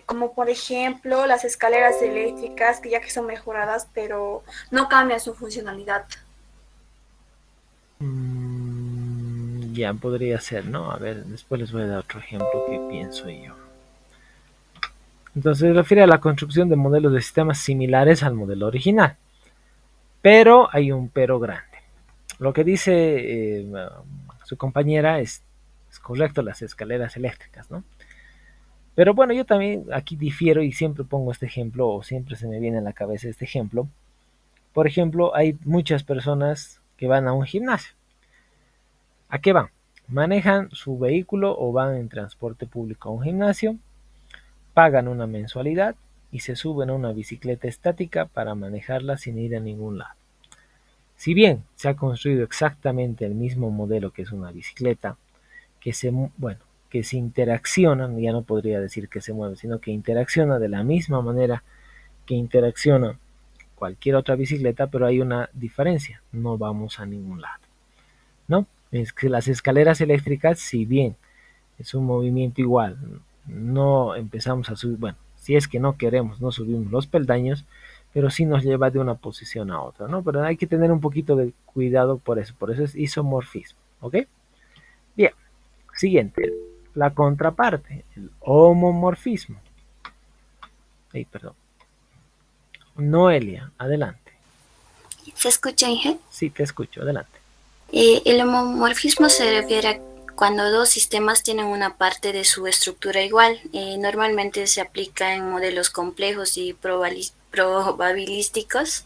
como por ejemplo las escaleras eléctricas, que ya que son mejoradas, pero no cambian su funcionalidad. Ya podría ser, ¿no? A ver, después les voy a dar otro ejemplo que pienso yo. Entonces se refiere a la construcción de modelos de sistemas similares al modelo original. Pero hay un pero grande. Lo que dice su compañera es correcto, las escaleras eléctricas, ¿no? Pero bueno, yo también aquí difiero y siempre pongo este ejemplo, o siempre se me viene a la cabeza este ejemplo. Por ejemplo, hay muchas personas que van a un gimnasio. ¿A qué van? Manejan su vehículo o van en transporte público a un gimnasio, pagan una mensualidad y se suben a una bicicleta estática para manejarla sin ir a ningún lado. Si bien se ha construido exactamente el mismo modelo que es una bicicleta, que se interaccionan, ya no podría decir que se mueve, sino que interacciona de la misma manera que interacciona cualquier otra bicicleta, pero hay una diferencia, no vamos a ningún lado, ¿no? Es que las escaleras eléctricas, si bien es un movimiento igual, no empezamos a subir, bueno, si es que no queremos, no subimos los peldaños, pero sí nos lleva de una posición a otra, ¿no? Pero hay que tener un poquito de cuidado por eso es isomorfismo, ¿ok? Bien, siguiente, la contraparte, el homomorfismo. Perdón. Noelia, adelante. ¿Se escucha, Inge? Sí, te escucho, adelante. El homomorfismo se refiere a cuando dos sistemas tienen una parte de su estructura igual. Normalmente se aplica en modelos complejos y probabilísticos,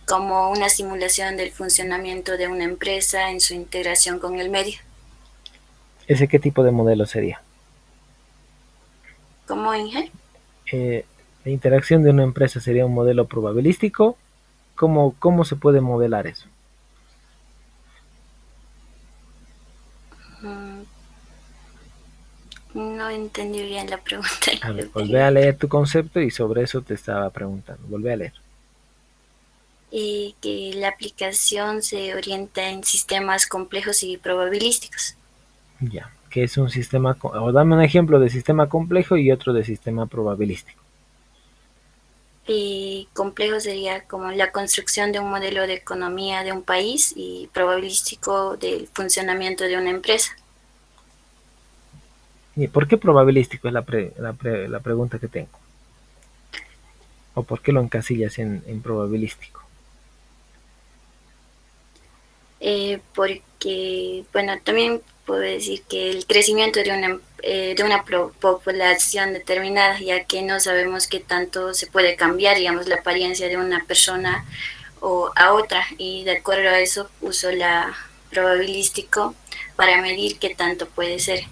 como una simulación del funcionamiento de una empresa en su integración con el medio. ¿Ese qué tipo de modelo sería? ¿Cómo, Inge? La interacción de una empresa sería un modelo probabilístico. ¿Cómo se puede modelar eso? No entendí bien la pregunta. A ver, volvé a leer tu concepto y sobre eso te estaba preguntando. Volvé a leer. Que la aplicación se orienta en sistemas complejos y probabilísticos. Ya, ¿qué es un sistema? O dame un ejemplo de sistema complejo y otro de sistema probabilístico. Complejo sería como la construcción de un modelo de economía de un país y probabilístico del funcionamiento de una empresa. ¿Y por qué probabilístico es la pregunta que tengo? ¿O por qué lo encasillas en probabilístico? Porque, bueno, también puedo decir que el crecimiento de una población determinada, ya que no sabemos qué tanto se puede cambiar, digamos, la apariencia de una persona o a otra, y de acuerdo a eso uso la probabilístico para medir qué tanto puede ser.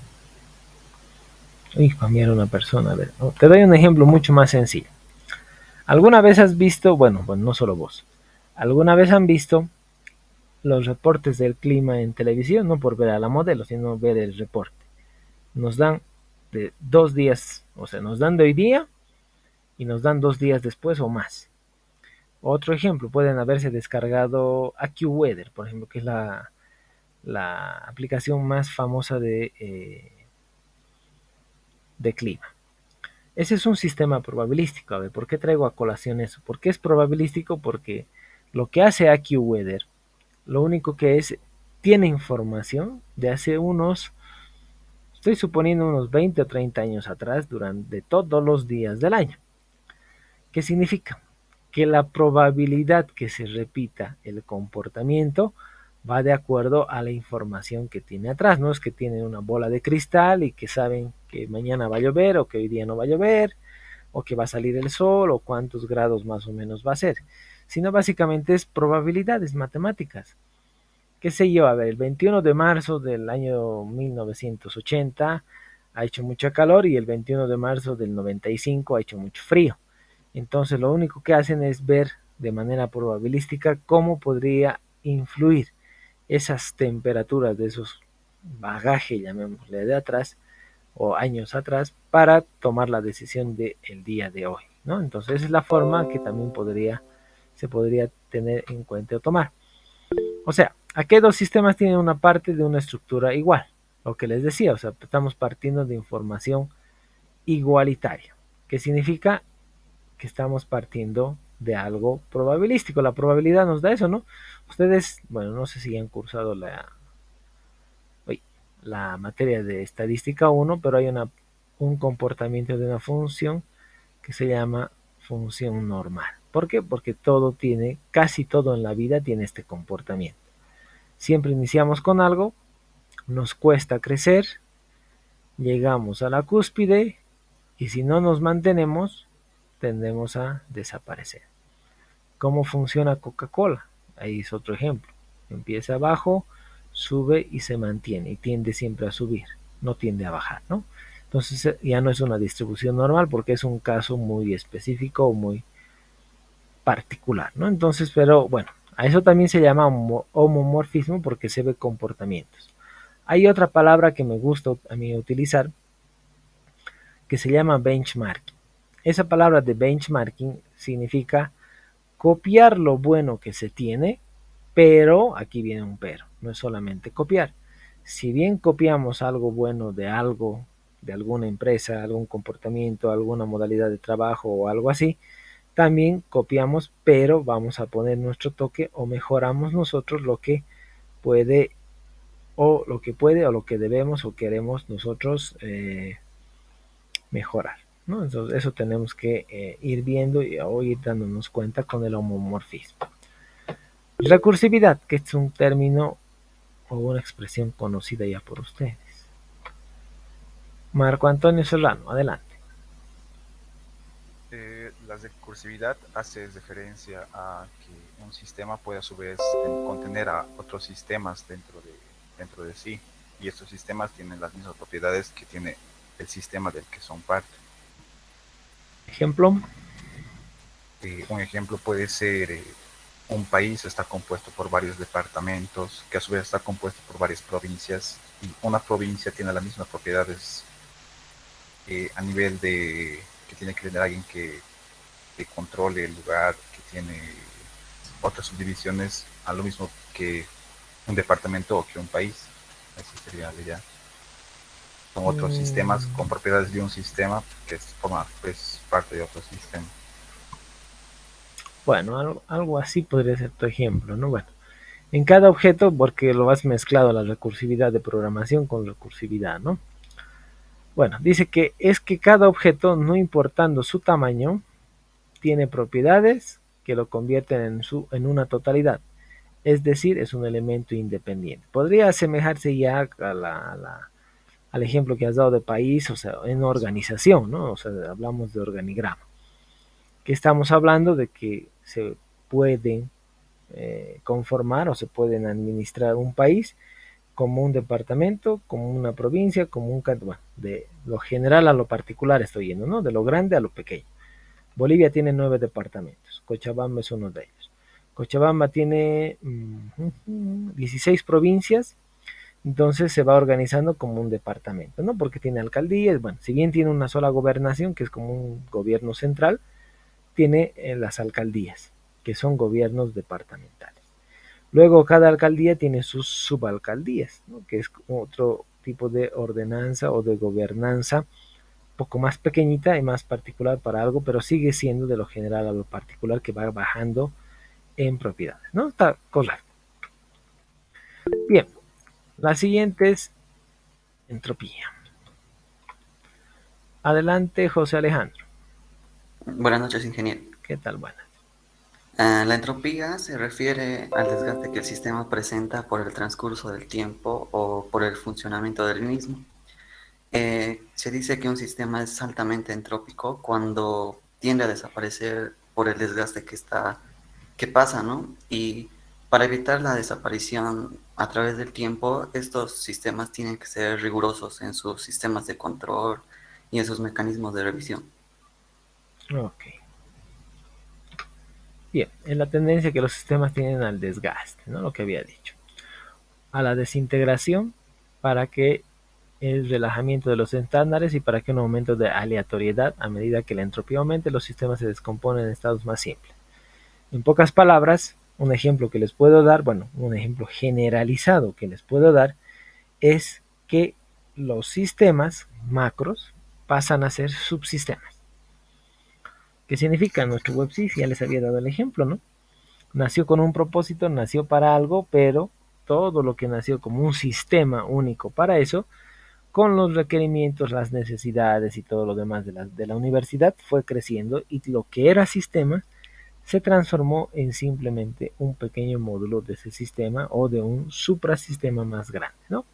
Cambiar a una persona. A ver, te doy un ejemplo mucho más sencillo. ¿Alguna vez has visto, bueno, no solo vos, alguna vez han visto los reportes del clima en televisión? No por ver a la modelo, sino ver el reporte. Nos dan de 2 días, o sea, nos dan de hoy día y nos dan 2 días después o más. Otro ejemplo, pueden haberse descargado AccuWeather, por ejemplo, que es la aplicación más famosa de clima. Ese es un sistema probabilístico. A ver, ¿por qué traigo a colación eso? ¿Por qué es probabilístico? Porque lo que hace AccuWeather, lo único que es, tiene información de hace estoy suponiendo unos 20 o 30 años atrás, durante todos los días del año. ¿Qué significa? Que la probabilidad que se repita el comportamiento va de acuerdo a la información que tiene atrás. No es que tienen una bola de cristal y que saben que mañana va a llover o que hoy día no va a llover o que va a salir el sol o cuántos grados más o menos va a ser, sino básicamente es probabilidades matemáticas. ¿Qué sé yo? A ver, el 21 de marzo del año 1980 ha hecho mucha calor y el 21 de marzo del 95 ha hecho mucho frío. Entonces lo único que hacen es ver de manera probabilística cómo podría influir esas temperaturas de esos bagaje, llamémosle, de atrás o años atrás para tomar la decisión del día de hoy, ¿no? Entonces esa es la forma que también se podría tener en cuenta o tomar. O sea, aquí dos sistemas tienen una parte de una estructura igual, lo que les decía, o sea, estamos partiendo de información igualitaria, que significa que estamos partiendo de algo probabilístico. La probabilidad nos da eso, ¿no? Ustedes, bueno, no sé si han cursado la materia de estadística 1, pero hay un comportamiento de una función que se llama función normal. ¿Por qué? Porque casi todo en la vida tiene este comportamiento. Siempre iniciamos con algo, nos cuesta crecer, llegamos a la cúspide y si no nos mantenemos, tendemos a desaparecer. ¿Cómo funciona Coca-Cola? Ahí es otro ejemplo. Empieza abajo, sube y se mantiene y tiende siempre a subir, no tiende a bajar, ¿no? Entonces ya no es una distribución normal porque es un caso muy específico o muy particular, ¿no? Entonces, pero bueno, a eso también se llama homomorfismo porque se ve comportamientos. Hay otra palabra que me gusta a mí utilizar que se llama benchmarking. Esa palabra de benchmarking significa copiar lo bueno que se tiene, pero aquí viene un pero, no es solamente copiar. Si bien copiamos algo bueno de algo, de alguna empresa, algún comportamiento, alguna modalidad de trabajo o algo así, también copiamos, pero vamos a poner nuestro toque o mejoramos nosotros lo que puede o lo que debemos o queremos nosotros mejorar, ¿no? Entonces eso tenemos que ir viendo o ir dándonos cuenta con el homomorfismo. Recursividad, que es un término o una expresión conocida ya por ustedes. Marco Antonio Serrano, adelante. La recursividad hace referencia a que un sistema puede a su vez contener a otros sistemas dentro de sí, y estos sistemas tienen las mismas propiedades que tiene el sistema del que son parte. ¿Ejemplo? Un ejemplo puede ser un país está compuesto por varios departamentos, que a su vez está compuesto por varias provincias, y una provincia tiene las mismas propiedades a nivel de que tiene que tener alguien que controle el lugar, que tiene otras subdivisiones, a lo mismo que un departamento o que un país. Así sería ya. Son otros sistemas con propiedades de un sistema que forma pues parte de otro sistema. Bueno, algo así podría ser tu ejemplo, ¿no? Bueno, en cada objeto, porque lo has mezclado la recursividad de programación con recursividad, ¿no? Bueno, dice que es que cada objeto, no importando su tamaño, tiene propiedades que lo convierten en una totalidad. Es decir, es un elemento independiente. Podría asemejarse ya al ejemplo que has dado de país, o sea, en organización, ¿no? O sea, hablamos de organigrama. Que estamos hablando de que se pueden conformar o se pueden administrar un país como un departamento, como una provincia, como un bueno, de lo general a lo particular estoy yendo, ¿no? De lo grande a lo pequeño. Bolivia tiene 9 departamentos, Cochabamba es uno de ellos. Cochabamba tiene 16 provincias, entonces se va organizando como un departamento, ¿no? Porque tiene alcaldías, bueno, si bien tiene una sola gobernación, que es como un gobierno central, tiene las alcaldías, que son gobiernos departamentales. Luego cada alcaldía tiene sus subalcaldías, ¿no? Que es otro tipo de ordenanza o de gobernanza, un poco más pequeñita y más particular para algo, pero sigue siendo de lo general a lo particular, que va bajando en propiedades, ¿no? Está correcto. Bien, la siguiente es entropía. Adelante, José Alejandro. Buenas noches, ingeniero. ¿Qué tal? Buenas. La entropía se refiere al desgaste que el sistema presenta por el transcurso del tiempo o por el funcionamiento del mismo. Se dice que un sistema es altamente entrópico cuando tiende a desaparecer por el desgaste que pasa, ¿no? Y para evitar la desaparición a través del tiempo, estos sistemas tienen que ser rigurosos en sus sistemas de control y en sus mecanismos de revisión. Ok. Bien, es la tendencia que los sistemas tienen al desgaste, ¿no? Lo que había dicho. A la desintegración para que el relajamiento de los estándares y para que un aumento de aleatoriedad a medida que la entropía aumente, los sistemas se descomponen en estados más simples. En pocas palabras, un ejemplo que les puedo dar, bueno, un ejemplo generalizado que les puedo dar es que los sistemas macros pasan a ser subsistemas. ¿Qué significa? Nuestro WebSys, ya les había dado el ejemplo, ¿no? Nació con un propósito, nació para algo, pero todo lo que nació como un sistema único para eso, con los requerimientos, las necesidades y todo lo demás de la universidad, fue creciendo y lo que era sistema se transformó en simplemente un pequeño módulo de ese sistema o de un suprasistema más grande, ¿no?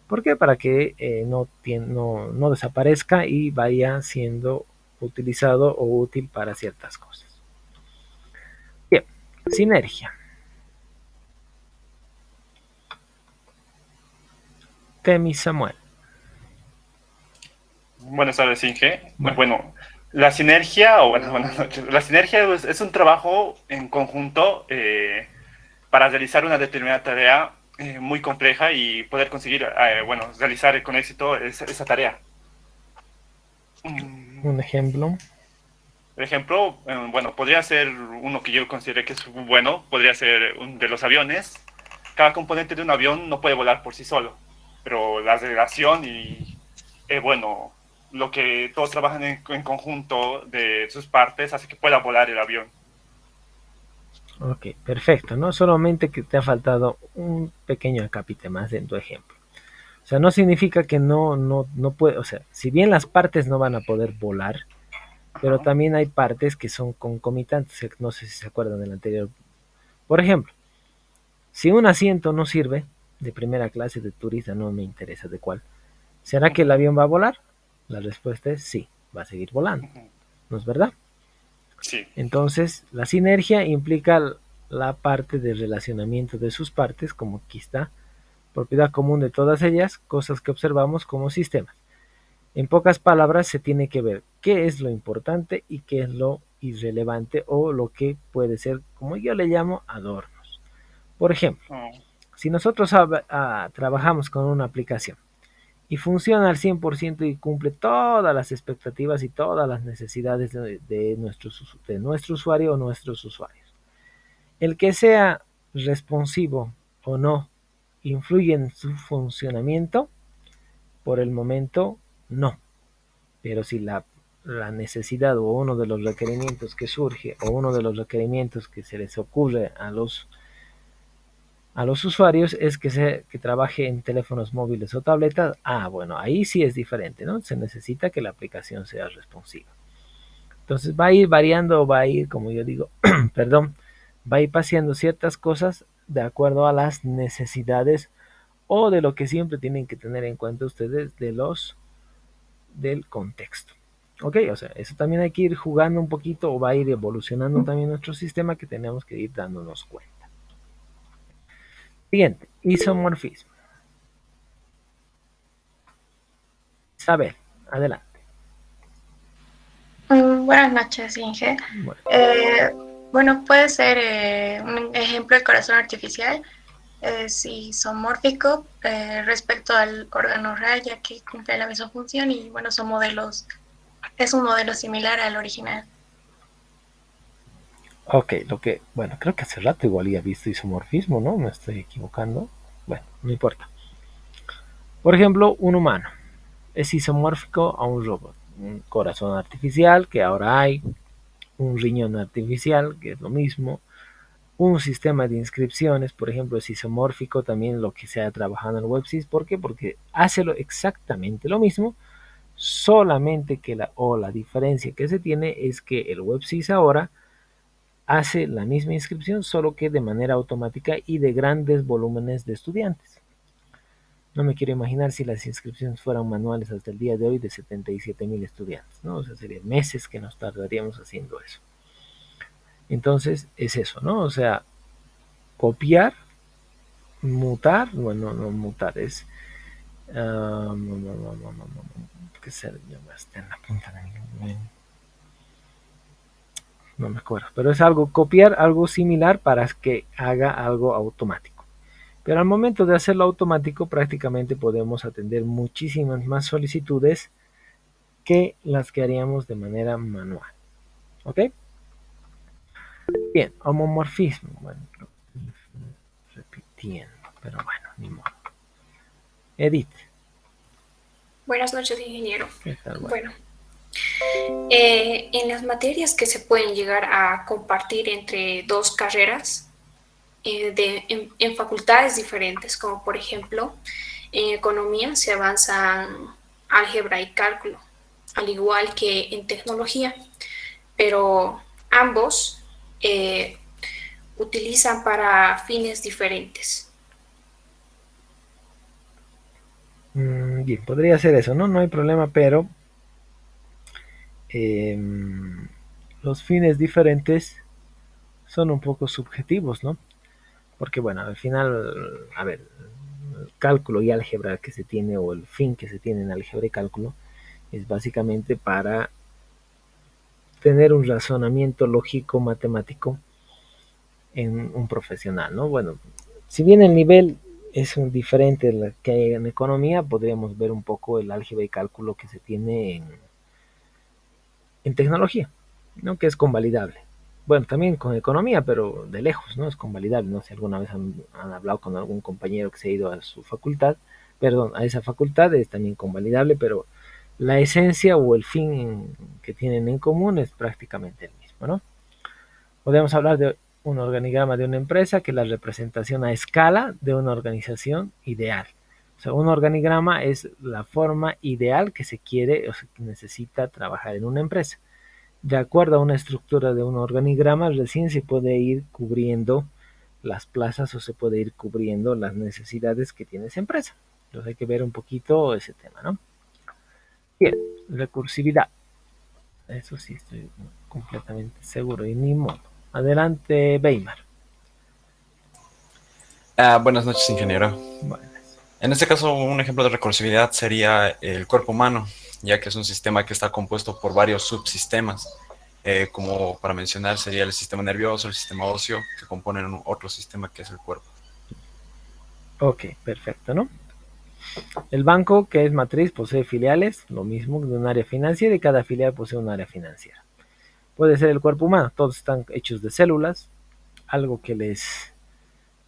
¿Por qué? Para que no desaparezca y vaya siendo utilizado o útil para ciertas cosas. Bien, sinergia. Temi Samuel. Buenas tardes, Inge. Bueno, la sinergia, buenas noches. La sinergia es un trabajo en conjunto para realizar una determinada tarea muy compleja y poder conseguir, realizar con éxito esa tarea. Un ejemplo. Por ejemplo, podría ser uno que yo considere que es bueno, podría ser de los aviones. Cada componente de un avión no puede volar por sí solo, pero la relación y, lo que todos trabajan en conjunto de sus partes hace que pueda volar el avión. Ok, perfecto, ¿no? Solamente que te ha faltado un pequeño acápite más en tu ejemplo. O sea, no significa que no puede, o sea, si bien las partes no van a poder volar, pero también hay partes que son concomitantes, no sé si se acuerdan del anterior. Por ejemplo, si un asiento no sirve, de primera clase, de turista, no me interesa de cuál, ¿será que el avión va a volar? La respuesta es sí, va a seguir volando, ¿no es verdad? Sí. Entonces, la sinergia implica la parte de relacionamiento de sus partes, como aquí está, propiedad común de todas ellas, cosas que observamos como sistemas. En pocas palabras, se tiene que ver qué es lo importante y qué es lo irrelevante o lo que puede ser, como yo le llamo, adornos. Por ejemplo, si nosotros trabajamos con una aplicación y funciona al 100% y cumple todas las expectativas y todas las necesidades de nuestro usuario o nuestros usuarios, el que sea responsivo o no influye en su funcionamiento. Por el momento no, pero si la necesidad o uno de los requerimientos que surge o uno de los requerimientos que se les ocurre a los usuarios es que trabaje en teléfonos móviles o tabletas, bueno, ahí sí es diferente, ¿no? Se necesita que la aplicación sea responsiva. Entonces va a ir variando, va a ir, como yo digo, perdón, va a ir paseando ciertas cosas de acuerdo a las necesidades o de lo que siempre tienen que tener en cuenta ustedes del contexto. Ok, o sea, eso también hay que ir jugando un poquito o va a ir evolucionando también nuestro sistema que tenemos que ir dándonos cuenta. Siguiente, isomorfismo. Isabel, adelante. Buenas noches, Inge. Puede ser un ejemplo el corazón artificial. Es isomórfico respecto al órgano real, ya que cumple la misma función y es un modelo similar al original. Ok, bueno, creo que hace rato igual había visto isomorfismo, ¿no? Me estoy equivocando. Bueno, no importa. Por ejemplo, un humano es isomórfico a un robot. Un corazón artificial, que ahora hay, un riñón artificial, que es lo mismo, un sistema de inscripciones, por ejemplo, es isomórfico también lo que se ha trabajado en WebSys. ¿Por qué? Porque hace exactamente lo mismo, solamente que la diferencia que se tiene es que el WebSys ahora hace la misma inscripción, solo que de manera automática y de grandes volúmenes de estudiantes. No me quiero imaginar si las inscripciones fueran manuales hasta el día de hoy de 77,000 estudiantes, ¿no? O sea, serían meses que nos tardaríamos haciendo eso. Entonces, es eso, ¿no? O sea, copiar, mutar, bueno, no mutar, es... ¿qué se llama? Está en la punta de mi... No me acuerdo, pero es algo, copiar algo similar para que haga algo automático. Pero al momento de hacerlo automático, prácticamente podemos atender muchísimas más solicitudes que las que haríamos de manera manual. ¿Ok? Bien, homomorfismo. Bueno, repitiendo, pero bueno, ni modo. Edith. Buenas noches, ingeniero. ¿Qué tal? Bueno, en las materias que se pueden llegar a compartir entre dos carreras, en facultades diferentes, como por ejemplo, en economía se avanzan álgebra y cálculo, al igual que en tecnología, pero ambos utilizan para fines diferentes. Bien, podría ser eso, ¿no? No hay problema, pero los fines diferentes son un poco subjetivos, ¿no? Porque bueno, al final, a ver, el cálculo y álgebra que se tiene, o el fin que se tiene en álgebra y cálculo, es básicamente para tener un razonamiento lógico matemático en un profesional, ¿no? Bueno, si bien el nivel es un diferente de lo que hay en economía, podríamos ver un poco el álgebra y cálculo que se tiene en tecnología, ¿no? Que es convalidable. Bueno, también con economía, pero de lejos, ¿no? Es convalidable. No sé si alguna vez han hablado con algún compañero que se ha ido a su facultad, perdón, a esa facultad, es también convalidable, pero la esencia o el fin que tienen en común es prácticamente el mismo, ¿no? Podemos hablar de un organigrama de una empresa, que es la representación a escala de una organización ideal. O sea, un organigrama es la forma ideal que se quiere o se necesita trabajar en una empresa. De acuerdo a una estructura de un organigrama, recién se puede ir cubriendo las plazas o se puede ir cubriendo las necesidades que tiene esa empresa. Entonces hay que ver un poquito ese tema, ¿no? Bien, recursividad. Eso sí estoy completamente seguro y ni modo. Adelante, Weimar. Buenas noches, ingeniero. Buenas. En este caso, un ejemplo de recursividad sería el cuerpo humano, ya que es un sistema que está compuesto por varios subsistemas. Como para mencionar, sería el sistema nervioso, el sistema óseo, que componen otro sistema que es el cuerpo. Ok, perfecto, ¿no? El banco, que es matriz, posee filiales, lo mismo de un área financiera, y cada filial posee un área financiera. Puede ser el cuerpo humano, todos están hechos de células, algo que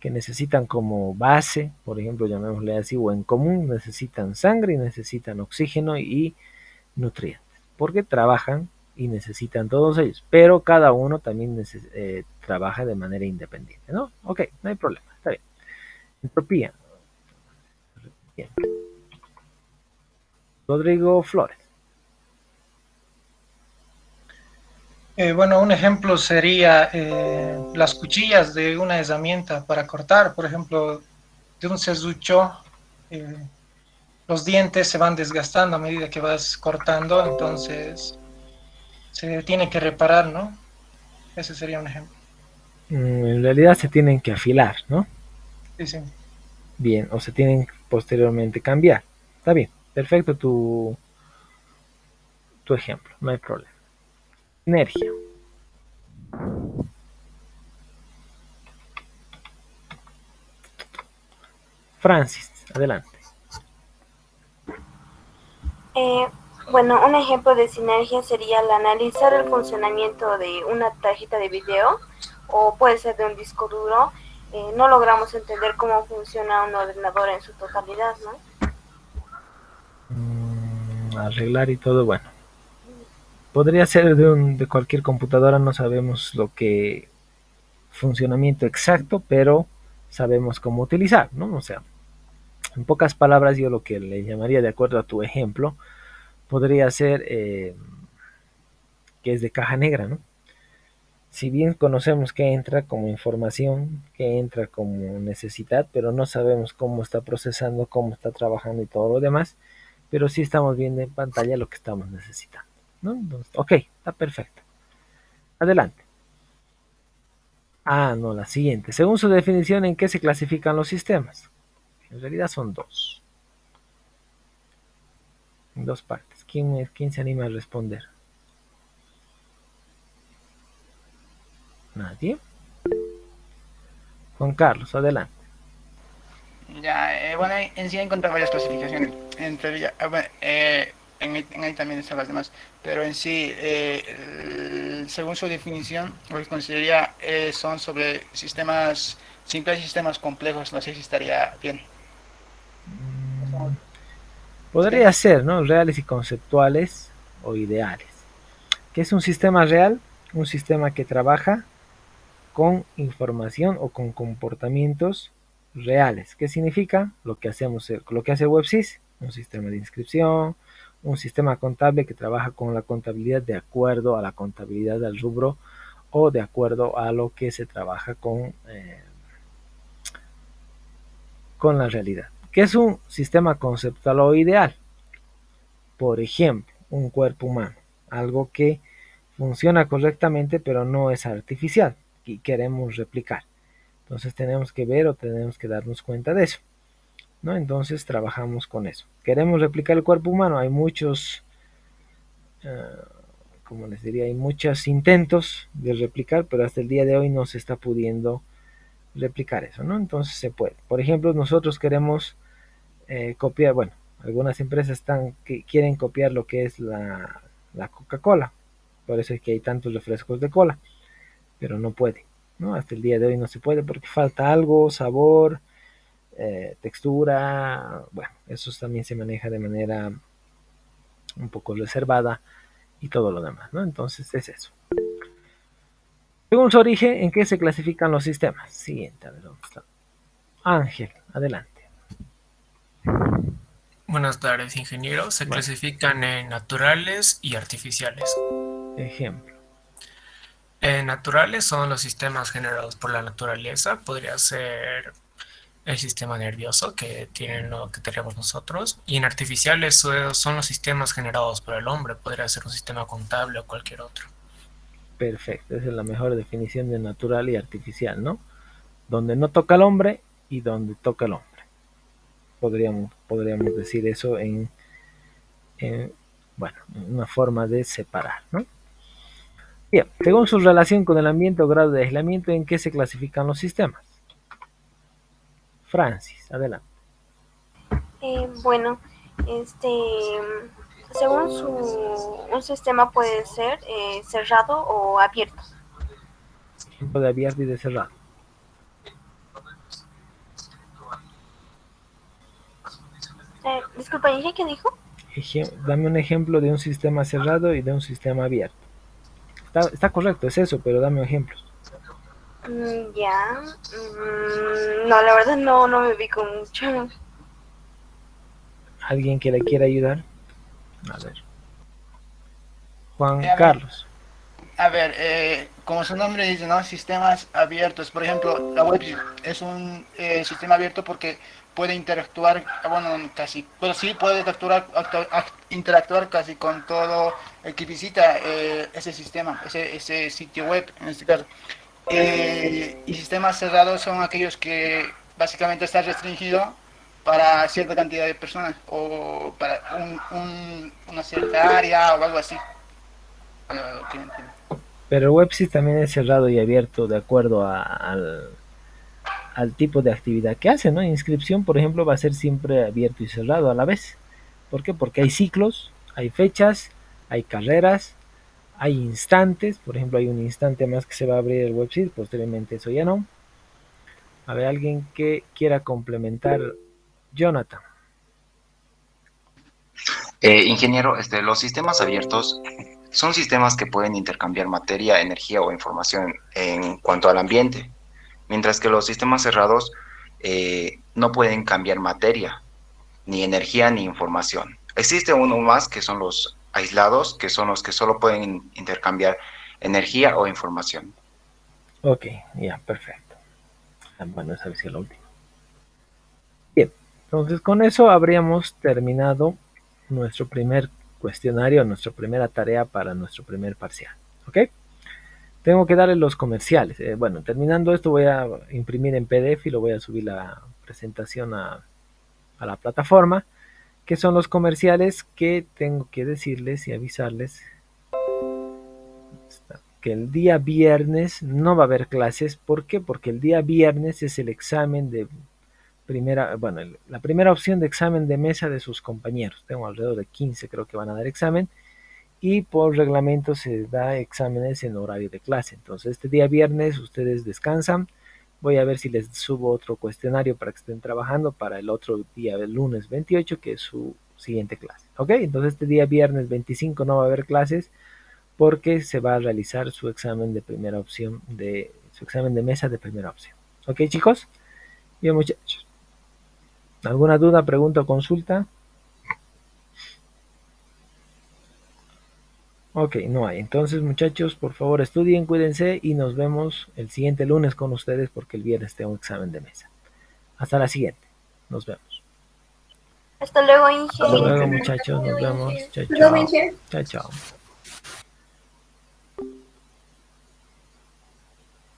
necesitan como base, por ejemplo, llamémosle así, o en común, necesitan sangre y necesitan oxígeno y nutrientes, porque trabajan y necesitan todos ellos, pero cada uno también trabaja de manera independiente, ¿no? Ok, no hay problema, está bien. Entropía. Bien. Rodrigo Flores. Bueno, un ejemplo sería las cuchillas de una herramienta para cortar, por ejemplo, de un serrucho, los dientes se van desgastando a medida que vas cortando, entonces se tiene que reparar, ¿no? Ese sería un ejemplo. En realidad se tienen que afilar, ¿no? Sí, sí. Bien, o se tienen que posteriormente cambiar. Está bien, perfecto tu ejemplo, no hay problema. Energía. Francis, adelante. Bueno, un ejemplo de sinergia sería el analizar el funcionamiento de una tarjeta de video o puede ser de un disco duro. No logramos entender cómo funciona un ordenador en su totalidad, ¿no? Arreglar y todo, bueno. Podría ser de cualquier computadora, no sabemos lo que funcionamiento exacto, pero sabemos cómo utilizar, ¿no? O sea, en pocas palabras, yo lo que le llamaría, de acuerdo a tu ejemplo, podría ser que es de caja negra, ¿no? Si bien conocemos que entra como información, que entra como necesidad, pero no sabemos cómo está procesando, cómo está trabajando y todo lo demás, pero sí estamos viendo en pantalla lo que estamos necesitando, ¿no? Entonces, ok, está perfecto. Adelante. Ah, no, la siguiente. Según su definición, ¿en qué se clasifican los sistemas? En realidad son dos. En dos partes. ¿Quién se anima a responder? ¿Nadie? Juan Carlos, adelante. Ya, bueno, en sí he encontrado varias clasificaciones. Entre ellas, bueno, en ahí también están las demás. Pero en sí, según su definición, lo que consideraría son sobre sistemas simples y sistemas complejos. No sé si estaría bien. Podría ser, ¿no? Reales y conceptuales o ideales. ¿Qué es un sistema real? Un sistema que trabaja con información o con comportamientos reales. ¿Qué significa? Lo que hacemos, lo que hace WebSys, un sistema de inscripción, un sistema contable que trabaja con la contabilidad de acuerdo a la contabilidad del rubro o de acuerdo a lo que se trabaja con la realidad. ¿Qué es un sistema conceptual o ideal? Por ejemplo, un cuerpo humano, algo que funciona correctamente pero no es artificial y queremos replicar. Entonces tenemos que ver o tenemos que darnos cuenta de eso, ¿no? Entonces trabajamos con eso. Queremos replicar el cuerpo humano, hay muchos, como les diría, hay muchos intentos de replicar, pero hasta el día de hoy no se está pudiendo replicar eso, ¿no? Entonces se puede. Por ejemplo, nosotros queremos copiar, bueno, algunas empresas que quieren copiar lo que es la Coca-Cola, por eso es que hay tantos refrescos de cola, pero no puede, ¿no? Hasta el día de hoy no se puede porque falta algo, sabor, textura, bueno, eso también se maneja de manera un poco reservada y todo lo demás, ¿no? Entonces es eso. Según su origen, ¿en qué se clasifican los sistemas? Siguiente, a ver dónde está. Ángel, adelante. Buenas tardes, ingeniero. Se clasifican en naturales y artificiales. Ejemplo. Naturales son los sistemas generados por la naturaleza. Podría ser el sistema nervioso que tienen lo que tenemos nosotros. Y en artificiales son los sistemas generados por el hombre. Podría ser un sistema contable o cualquier otro. Perfecto, esa es la mejor definición de natural y artificial, ¿no? Donde no toca el hombre y donde toca el hombre. Podríamos decir eso bueno, una forma de separar, ¿no? Bien, según su relación con el ambiente o grado de aislamiento, ¿en qué se clasifican los sistemas? Francis, adelante. Bueno, según un sistema puede ser cerrado o abierto. Ejemplo de abierto y de cerrado. Disculpa, ¿y qué dijo? Dame un ejemplo de un sistema cerrado y de un sistema abierto. Está correcto, es eso, pero dame ejemplos. Ya. No, la verdad no me ubico mucho. ¿Alguien que le quiera ayudar? A ver. Juan Carlos. A ver, como su nombre dice, ¿no? Sistemas abiertos. Por ejemplo, la web es un sistema abierto porque puede interactuar, bueno, casi, pero sí puede interactuar casi con todo el que visita ese sistema, ese sitio web, en este caso. Y sistemas cerrados son aquellos que básicamente están restringidos para cierta cantidad de personas o para una cierta área o algo así. Pero el WebSys también es cerrado y abierto de acuerdo al tipo de actividad que hace, ¿no? Inscripción, por ejemplo, va a ser siempre abierto y cerrado a la vez. ¿Por qué? Porque hay ciclos Hay fechas, hay carreras, hay instantes. Por ejemplo, hay un instante más que se va a abrir el website, posteriormente eso ya no. A ver, alguien que quiera complementar. Jonathan. Ingeniero, los sistemas abiertos son sistemas que pueden intercambiar materia, energía o información en cuanto al ambiente, mientras que los sistemas cerrados no pueden cambiar materia, ni energía, ni información. Existe uno más que son los aislados, que son los que solo pueden intercambiar energía o información. Ok, ya, perfecto. Bueno, esa es la última. Bien, entonces con eso habríamos terminado nuestro primer cuestionario, nuestra primera tarea para nuestro primer parcial. ¿Ok? Tengo que darle los comerciales. Bueno, terminando esto voy a imprimir en PDF y lo voy a subir la presentación a la plataforma, que son los comerciales que tengo que decirles y avisarles que el día viernes no va a haber clases. ¿Por qué? Porque el día viernes es el examen de la primera opción de examen de mesa de sus compañeros. Tengo alrededor de 15, creo que van a dar examen, y por reglamento se da exámenes en horario de clase. Entonces este día viernes ustedes descansan. Voy a ver si les subo otro cuestionario para que estén trabajando para el otro día, el lunes 28, que es su siguiente clase. ¿Ok? Entonces este día viernes 25 no va a haber clases porque se va a realizar su examen de primera opción, su examen de mesa de primera opción. ¿Ok, chicos? Bien, muchachos. ¿Alguna duda, pregunta o consulta? Ok, no hay. Entonces, muchachos, por favor estudien, cuídense y nos vemos el siguiente lunes con ustedes porque el viernes tengo un examen de mesa. Hasta la siguiente. Nos vemos. Hasta luego, Inge. Hasta luego, muchachos. Nos vemos. Chao, Hasta luego, chao. Inge. Chao, chao.